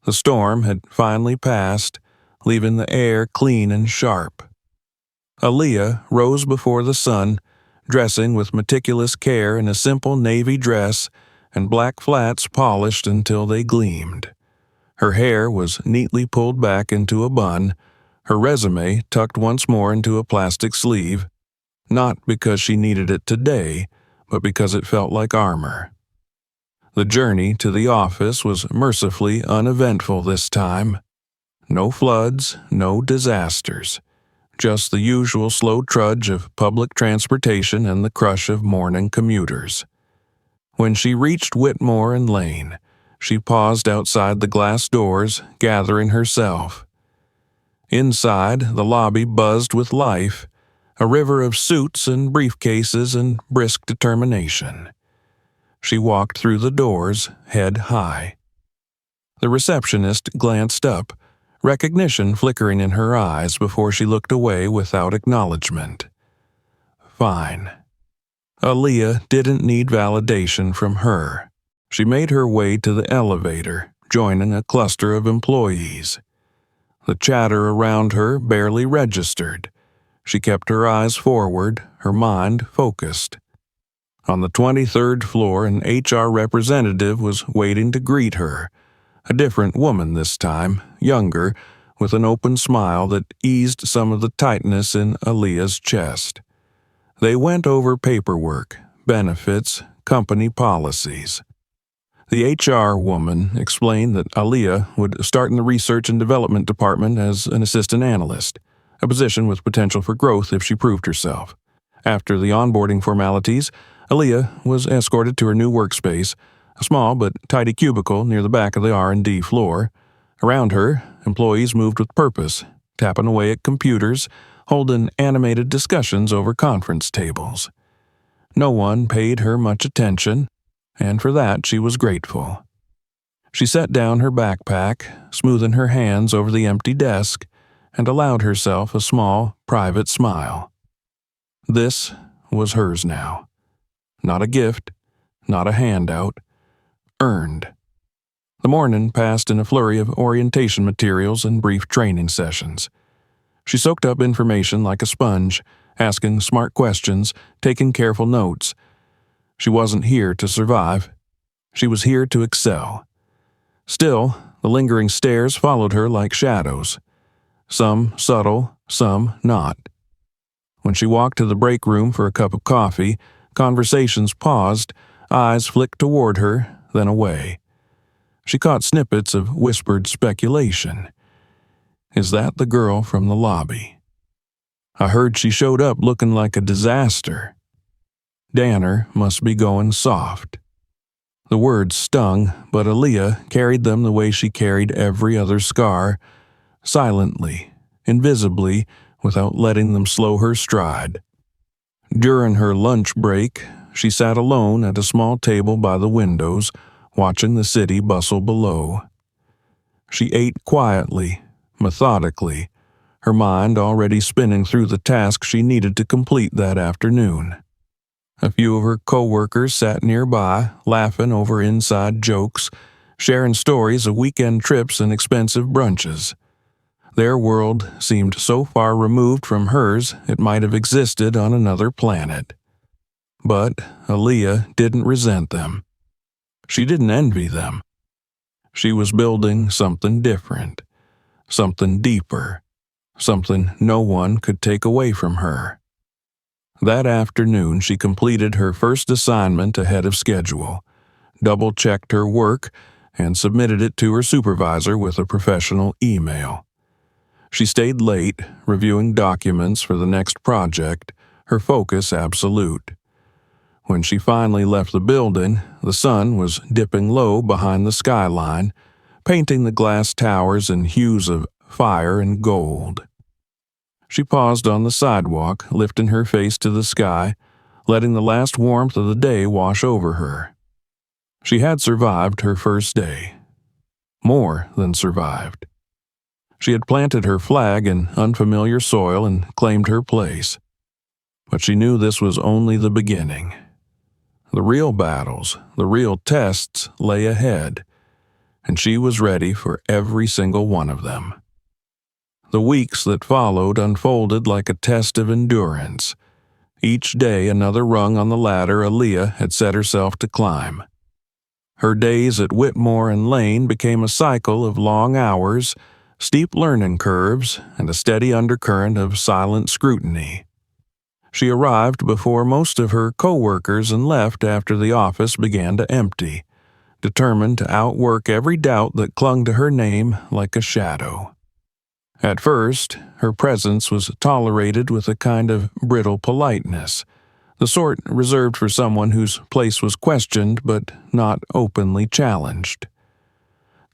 The storm had finally passed, leaving the air clean and sharp. Aaliyah rose before the sun, dressing with meticulous care in a simple navy dress and black flats polished until they gleamed. Her hair was neatly pulled back into a bun, her resume tucked once more into a plastic sleeve, not because she needed it today, but because it felt like armor. The journey to the office was mercifully uneventful this time. No floods, no disasters. Just the usual slow trudge of public transportation and the crush of morning commuters. When she reached Whitmore and Lane, she paused outside the glass doors, gathering herself. Inside, the lobby buzzed with life, a river of suits and briefcases and brisk determination. She walked through the doors, head high. The receptionist glanced up, recognition flickering in her eyes before she looked away without acknowledgement. Fine. Aaliyah didn't need validation from her. She made her way to the elevator, joining a cluster of employees. The chatter around her barely registered. She kept her eyes forward, her mind focused. On the 23rd floor, an HR representative was waiting to greet her. A different woman this time, younger, with an open smile that eased some of the tightness in Aaliyah's chest. They went over paperwork, benefits, company policies. The HR woman explained that Aaliyah would start in the research and development department as an assistant analyst, a position with potential for growth if she proved herself. After the onboarding formalities, Aaliyah was escorted to her new workspace, a small but tidy cubicle near the back of the R&D floor. Around her, employees moved with purpose, tapping away at computers, holding animated discussions over conference tables. No one paid her much attention, and for that she was grateful. She set down her backpack, smoothing her hands over the empty desk, and allowed herself a small, private smile. This was hers now. Not a gift, not a handout. Earned. The morning passed in a flurry of orientation materials and brief training sessions. She soaked up information like a sponge, asking smart questions, taking careful notes. She wasn't here to survive. She was here to excel. Still, the lingering stares followed her like shadows. Some subtle, some not. When she walked to the break room for a cup of coffee, conversations paused, eyes flicked toward her, then away. She caught snippets of whispered speculation. Is that the girl from the lobby? I heard she showed up looking like a disaster. Danner must be going soft. The words stung, but Aaliyah carried them the way she carried every other scar, silently, invisibly, without letting them slow her stride. During her lunch break, she sat alone at a small table by the windows, watching the city bustle below. She ate quietly, methodically, her mind already spinning through the task she needed to complete that afternoon. A few of her co-workers sat nearby, laughing over inside jokes, sharing stories of weekend trips and expensive brunches. Their world seemed so far removed from hers it might have existed on another planet. But Aaliyah didn't resent them. She didn't envy them. She was building something different, something deeper, something no one could take away from her. That afternoon, she completed her first assignment ahead of schedule, double-checked her work, and submitted it to her supervisor with a professional email. She stayed late, reviewing documents for the next project, her focus absolute. When she finally left the building, the sun was dipping low behind the skyline, painting the glass towers in hues of fire and gold. She paused on the sidewalk, lifting her face to the sky, letting the last warmth of the day wash over her. She had survived her first day. More than survived. She had planted her flag in unfamiliar soil and claimed her place. But she knew this was only the beginning. The real battles, the real tests lay ahead, and she was ready for every single one of them. The weeks that followed unfolded like a test of endurance. Each day another rung on the ladder Aaliyah had set herself to climb. Her days at Whitmore and Lane became a cycle of long hours, steep learning curves, and a steady undercurrent of silent scrutiny. She arrived before most of her co-workers and left after the office began to empty, determined to outwork every doubt that clung to her name like a shadow. At first, her presence was tolerated with a kind of brittle politeness, the sort reserved for someone whose place was questioned but not openly challenged.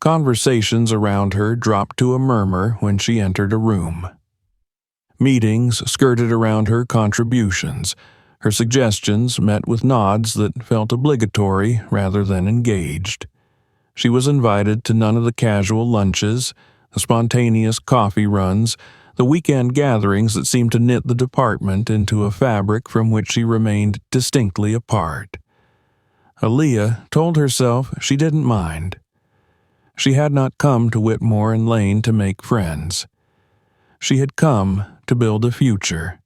Conversations around her dropped to a murmur when she entered a room. Meetings skirted around her contributions, her suggestions met with nods that felt obligatory rather than engaged. She was invited to none of the casual lunches, the spontaneous coffee runs, the weekend gatherings that seemed to knit the department into a fabric from which she remained distinctly apart. Aaliyah told herself she didn't mind. She had not come to Whitmore and Lane to make friends. She had come to build a future.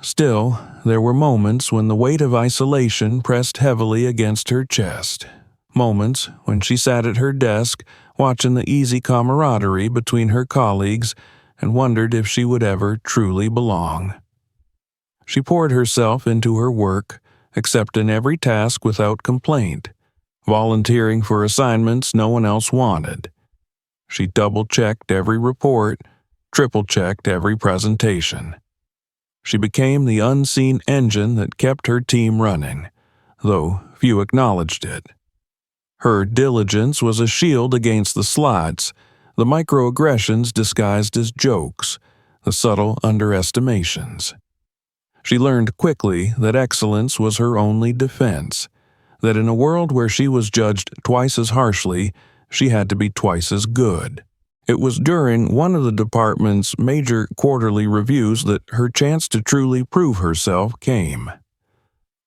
Still, there were moments when the weight of isolation pressed heavily against her chest. Moments when she sat at her desk, watching the easy camaraderie between her colleagues, and wondered if she would ever truly belong. She poured herself into her work, accepting every task without complaint, volunteering for assignments no one else wanted. She double-checked every report, triple-checked every presentation. She became the unseen engine that kept her team running, though few acknowledged it. Her diligence was a shield against the slights, the microaggressions disguised as jokes, the subtle underestimations. She learned quickly that excellence was her only defense, that in a world where she was judged twice as harshly, she had to be twice as good. It was during one of the department's major quarterly reviews that her chance to truly prove herself came.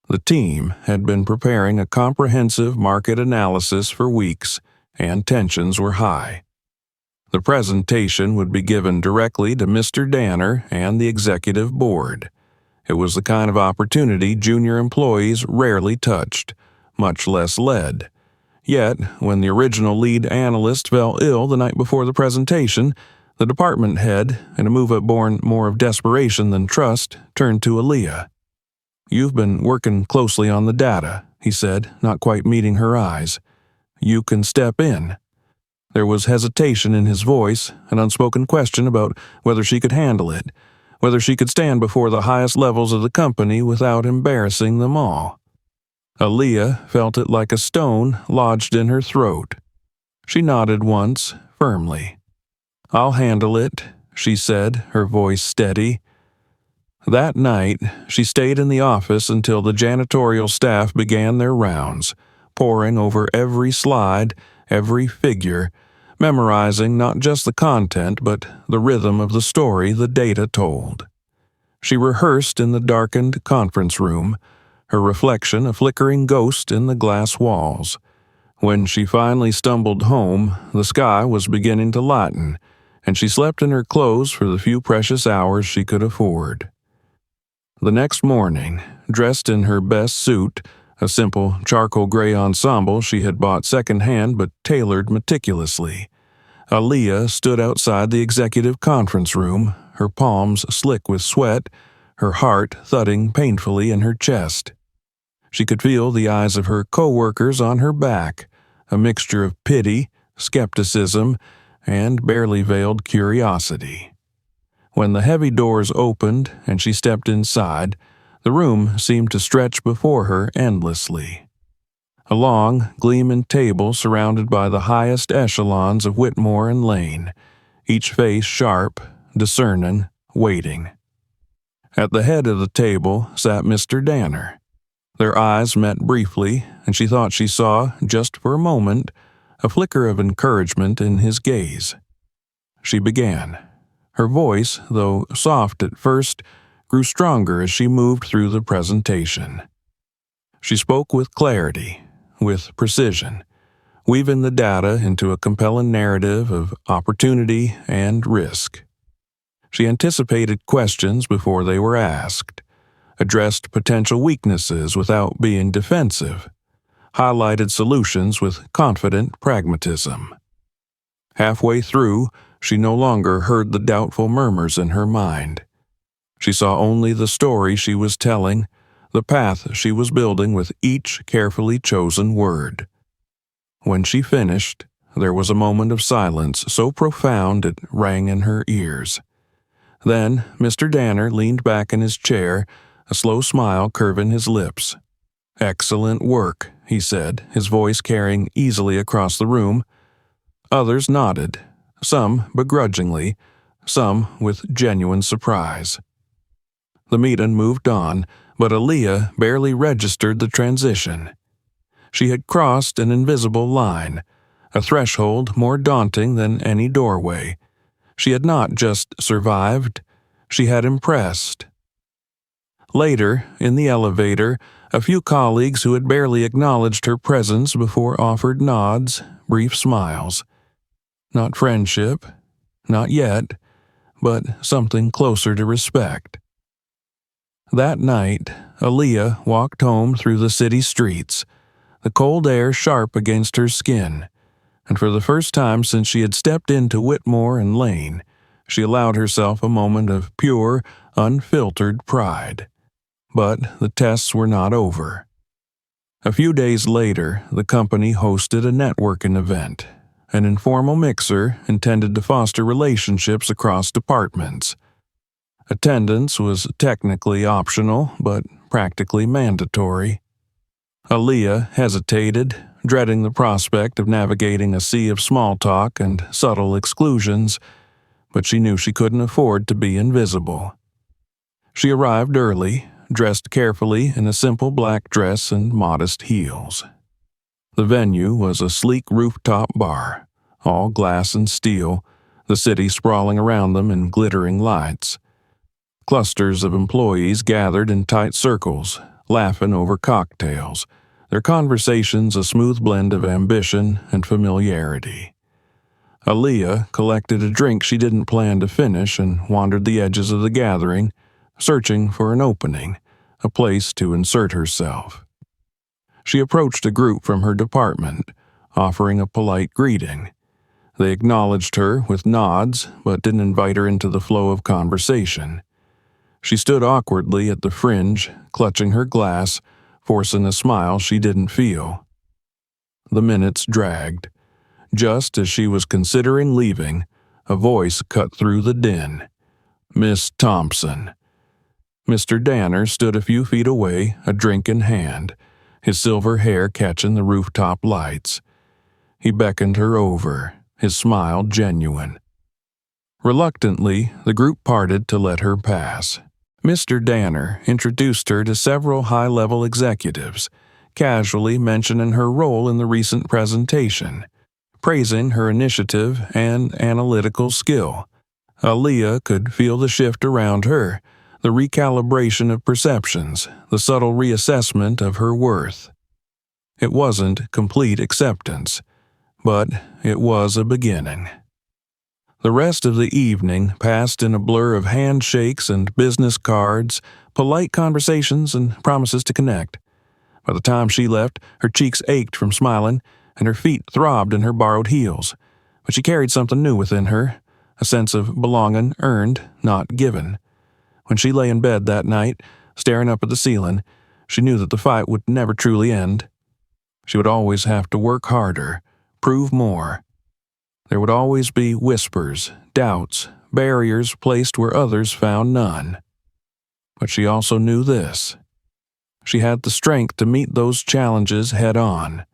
The team had been preparing a comprehensive market analysis for weeks, and tensions were high. The presentation would be given directly to Mr. Danner and the executive board. It was the kind of opportunity junior employees rarely touched, much less led. Yet, when the original lead analyst fell ill the night before the presentation, the department head, in a move born more of desperation than trust, turned to Aaliyah. "You've been working closely on the data," he said, not quite meeting her eyes. "You can step in." There was hesitation in his voice, an unspoken question about whether she could handle it, whether she could stand before the highest levels of the company without embarrassing them all. Aaliyah felt it like a stone lodged in her throat. She nodded once, firmly. "I'll handle it," she said, her voice steady. That night, she stayed in the office until the janitorial staff began their rounds, poring over every slide, every figure, memorizing not just the content but the rhythm of the story the data told. She rehearsed in the darkened conference room, her reflection a flickering ghost in the glass walls. When she finally stumbled home, the sky was beginning to lighten, and she slept in her clothes for the few precious hours she could afford. The next morning, dressed in her best suit, a simple charcoal gray ensemble she had bought secondhand but tailored meticulously, Aaliyah stood outside the executive conference room, her palms slick with sweat, her heart thudding painfully in her chest. She could feel the eyes of her co-workers on her back, a mixture of pity, skepticism, and barely veiled curiosity. When the heavy doors opened and she stepped inside, the room seemed to stretch before her endlessly. A long, gleaming table surrounded by the highest echelons of Whitmore and Lane, each face sharp, discerning, waiting. At the head of the table sat Mr. Danner. Their eyes met briefly, and she thought she saw, just for a moment, a flicker of encouragement in his gaze. She began. Her voice, though soft at first, grew stronger as she moved through the presentation. She spoke with clarity, with precision, weaving the data into a compelling narrative of opportunity and risk. She anticipated questions before they were asked, addressed potential weaknesses without being defensive, highlighted solutions with confident pragmatism. Halfway through, she no longer heard the doubtful murmurs in her mind. She saw only the story she was telling, the path she was building with each carefully chosen word. When she finished, there was a moment of silence so profound it rang in her ears. Then Mr. Danner leaned back in his chair, a slow smile curving his lips. "Excellent work," he said, his voice carrying easily across the room. Others nodded, some begrudgingly, some with genuine surprise. The meeting moved on, but Aaliyah barely registered the transition. She had crossed an invisible line, a threshold more daunting than any doorway. She had not just survived, she had impressed. Later, in the elevator, a few colleagues who had barely acknowledged her presence before offered nods, brief smiles. Not friendship, not yet, but something closer to respect. That night, Aaliyah walked home through the city streets, the cold air sharp against her skin, and for the first time since she had stepped into Whitmore and Lane, she allowed herself a moment of pure, unfiltered pride. But the tests were not over. A few days later, the company hosted a networking event, an informal mixer intended to foster relationships across departments. Attendance was technically optional, but practically mandatory. Aaliyah hesitated, dreading the prospect of navigating a sea of small talk and subtle exclusions, but she knew she couldn't afford to be invisible. She arrived early, dressed carefully in a simple black dress and modest heels. The venue was a sleek rooftop bar, all glass and steel, the city sprawling around them in glittering lights. Clusters of employees gathered in tight circles, laughing over cocktails, their conversations a smooth blend of ambition and familiarity. Aaliyah collected a drink she didn't plan to finish and wandered the edges of the gathering, searching for an opening, a place to insert herself. She approached a group from her department, offering a polite greeting. They acknowledged her with nods, but didn't invite her into the flow of conversation. She stood awkwardly at the fringe, clutching her glass, forcing a smile she didn't feel. The minutes dragged. Just as she was considering leaving, a voice cut through the din. "Miss Thompson." Mr. Danner stood a few feet away, a drink in hand, his silver hair catching the rooftop lights. He beckoned her over, his smile genuine. Reluctantly, the group parted to let her pass. Mr. Danner introduced her to several high-level executives, casually mentioning her role in the recent presentation, praising her initiative and analytical skill. Aaliyah could feel the shift around her, the recalibration of perceptions, the subtle reassessment of her worth. It wasn't complete acceptance, but it was a beginning. The rest of the evening passed in a blur of handshakes and business cards, polite conversations, and promises to connect. By the time she left, her cheeks ached from smiling, and her feet throbbed in her borrowed heels. But she carried something new within her, a sense of belonging earned, not given. When she lay in bed that night, staring up at the ceiling, she knew that the fight would never truly end. She would always have to work harder, prove more. There would always be whispers, doubts, barriers placed where others found none. But she also knew this. She had the strength to meet those challenges head-on.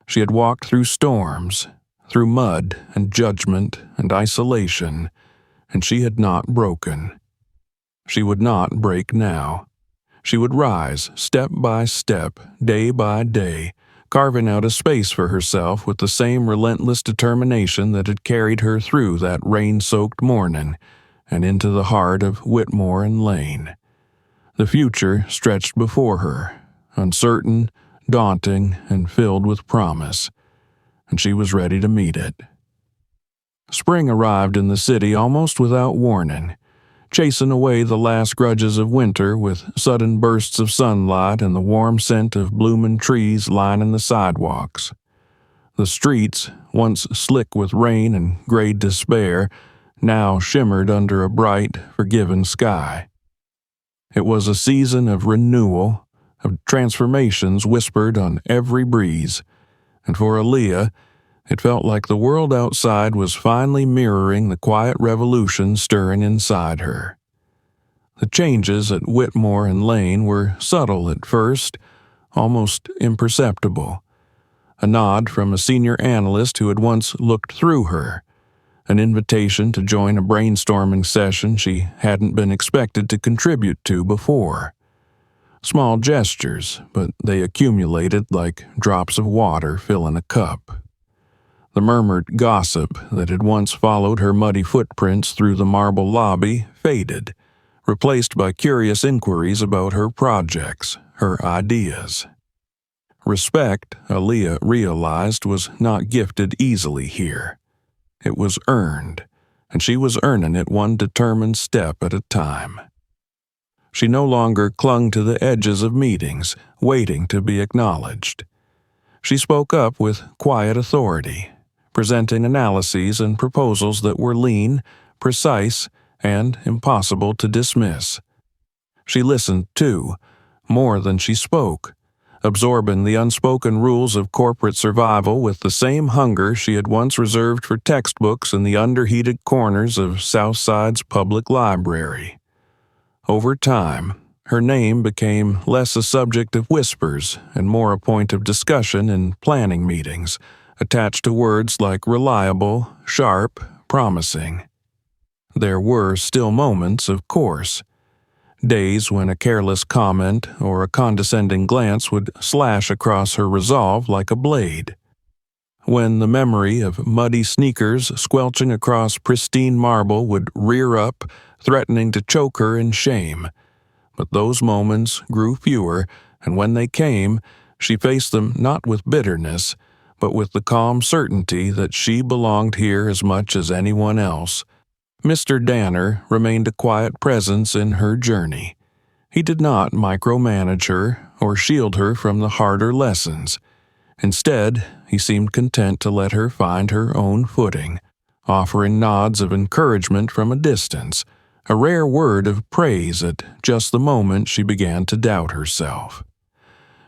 She had walked through storms, through mud and judgment and isolation, and she had not broken. She would not break now. She would rise, step by step, day by day, carving out a space for herself with the same relentless determination that had carried her through that rain-soaked morning and into the heart of Whitmore and Lane. The future stretched before her, uncertain, daunting, and filled with promise, and she was ready to meet it. Spring arrived in the city almost without warning, chasing away the last grudges of winter with sudden bursts of sunlight and the warm scent of blooming trees lining the sidewalks. The streets, once slick with rain and gray despair, now shimmered under a bright, forgiving sky. It was a season of renewal, of transformations whispered on every breeze, and for Aaliyah, it felt like the world outside was finally mirroring the quiet revolution stirring inside her. The changes at Whitmore and Lane were subtle at first, almost imperceptible. A nod from a senior analyst who had once looked through her, an invitation to join a brainstorming session she hadn't been expected to contribute to before. Small gestures, but they accumulated like drops of water filling a cup. The murmured gossip that had once followed her muddy footprints through the marble lobby faded, replaced by curious inquiries about her projects, her ideas. Respect, Aaliyah realized, was not gifted easily here. It was earned, and she was earning it one determined step at a time. She no longer clung to the edges of meetings, waiting to be acknowledged. She spoke up with quiet authority, presenting analyses and proposals that were lean, precise, and impossible to dismiss. She listened, too, more than she spoke, absorbing the unspoken rules of corporate survival with the same hunger she had once reserved for textbooks in the underheated corners of Southside's public library. Over time, her name became less a subject of whispers and more a point of discussion in planning meetings, attached to words like reliable, sharp, promising. There were still moments, of course. Days when a careless comment or a condescending glance would slash across her resolve like a blade. When the memory of muddy sneakers squelching across pristine marble would rear up, threatening to choke her in shame. But those moments grew fewer, and when they came, she faced them not with bitterness, but with the calm certainty that she belonged here as much as anyone else. Mr. Danner remained a quiet presence in her journey. He did not micromanage her or shield her from the harder lessons. Instead, he seemed content to let her find her own footing, offering nods of encouragement from a distance, a rare word of praise at just the moment she began to doubt herself.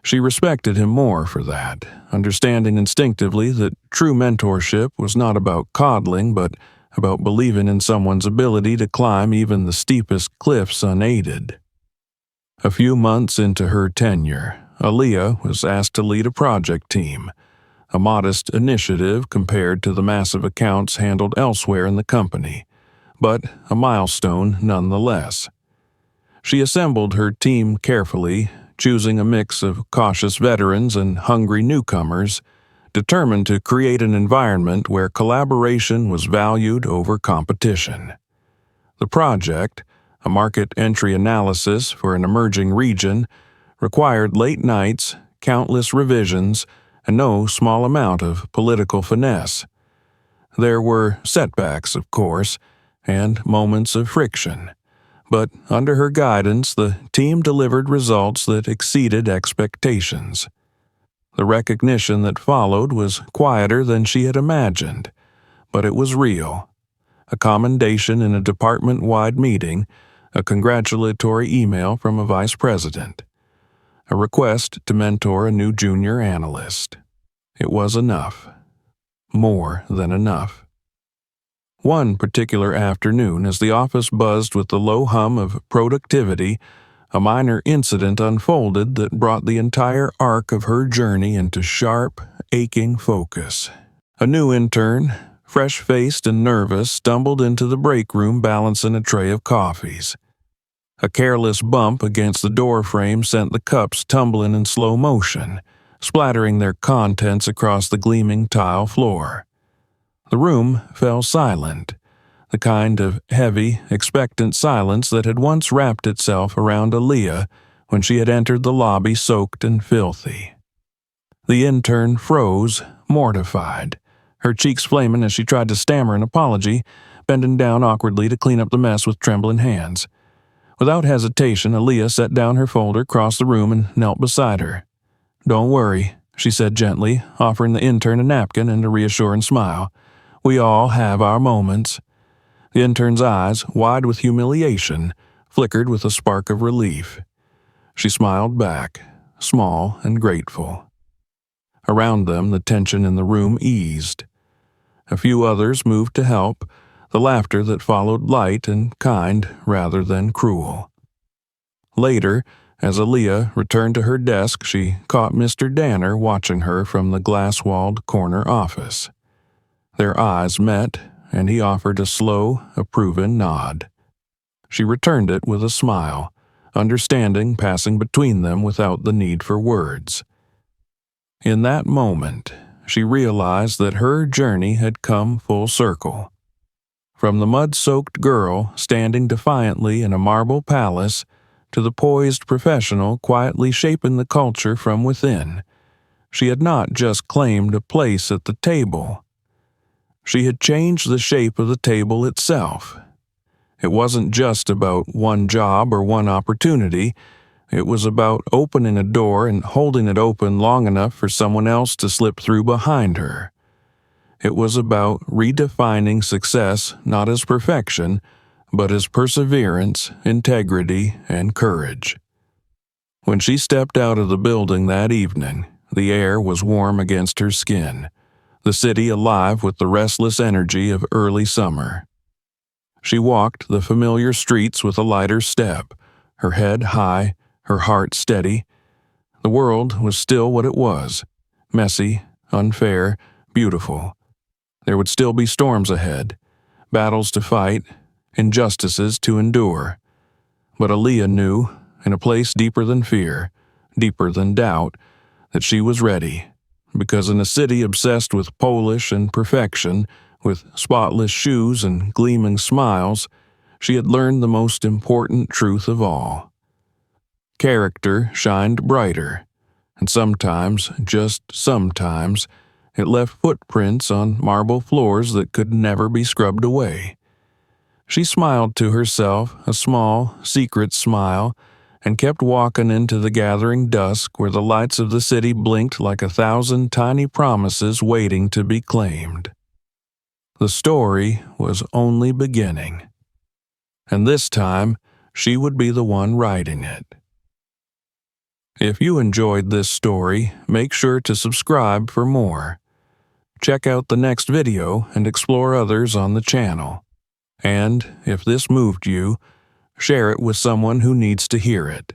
She respected him more for that, understanding instinctively that true mentorship was not about coddling, but about believing in someone's ability to climb even the steepest cliffs unaided. A few months into her tenure, Aaliyah was asked to lead a project team, a modest initiative compared to the massive accounts handled elsewhere in the company, but a milestone nonetheless. She assembled her team carefully, choosing a mix of cautious veterans and hungry newcomers, determined to create an environment where collaboration was valued over competition. The project, a market entry analysis for an emerging region, required late nights, countless revisions, and no small amount of political finesse. There were setbacks, of course, and moments of friction, but under her guidance the team delivered results that exceeded expectations. The recognition that followed was quieter than she had imagined, but it was real. A commendation in a department-wide meeting, a congratulatory email from a vice president, a request to mentor a new junior analyst. It was enough. More than enough. One particular afternoon, as the office buzzed with the low hum of productivity, a minor incident unfolded that brought the entire arc of her journey into sharp, aching focus. A new intern, fresh-faced and nervous, stumbled into the break room balancing a tray of coffees. A careless bump against the door frame sent the cups tumbling in slow motion, splattering their contents across the gleaming tile floor. The room fell silent, the kind of heavy, expectant silence that had once wrapped itself around Aaliyah when she had entered the lobby soaked and filthy. The intern froze, mortified, her cheeks flaming as she tried to stammer an apology, bending down awkwardly to clean up the mess with trembling hands. Without hesitation, Aaliyah set down her folder, crossed the room, and knelt beside her. "Don't worry," she said gently, offering the intern a napkin and a reassuring smile. "We all have our moments." The intern's eyes, wide with humiliation, flickered with a spark of relief. She smiled back, small and grateful. Around them, the tension in the room eased. A few others moved to help, the laughter that followed light and kind rather than cruel. Later, as Aaliyah returned to her desk, she caught Mr. Danner watching her from the glass-walled corner office. Their eyes met, and he offered a slow, approving nod. She returned it with a smile, understanding passing between them without the need for words. In that moment, she realized that her journey had come full circle. From the mud-soaked girl standing defiantly in a marble palace to the poised professional quietly shaping the culture from within, she had not just claimed a place at the table. She had changed the shape of the table itself. It wasn't just about one job or one opportunity. It was about opening a door and holding it open long enough for someone else to slip through behind her. It was about redefining success not as perfection, but as perseverance, integrity, and courage. When she stepped out of the building that evening, the air was warm against her skin, the city alive with the restless energy of early summer. She walked the familiar streets with a lighter step, her head high, her heart steady. The world was still what it was, messy, unfair, beautiful. There would still be storms ahead, battles to fight, injustices to endure. But Aaliyah knew, in a place deeper than fear, deeper than doubt, that she was ready, because in a city obsessed with polish and perfection, with spotless shoes and gleaming smiles, she had learned the most important truth of all. Character shined brighter, and sometimes, just sometimes, it left footprints on marble floors that could never be scrubbed away. She smiled to herself, a small, secret smile, and kept walking into the gathering dusk where the lights of the city blinked like 1,000 tiny promises waiting to be claimed. The story was only beginning, and this time she would be the one writing it. If you enjoyed this story, make sure to subscribe for more. Check out the next video and explore others on the channel. And if this moved you, share it with someone who needs to hear it.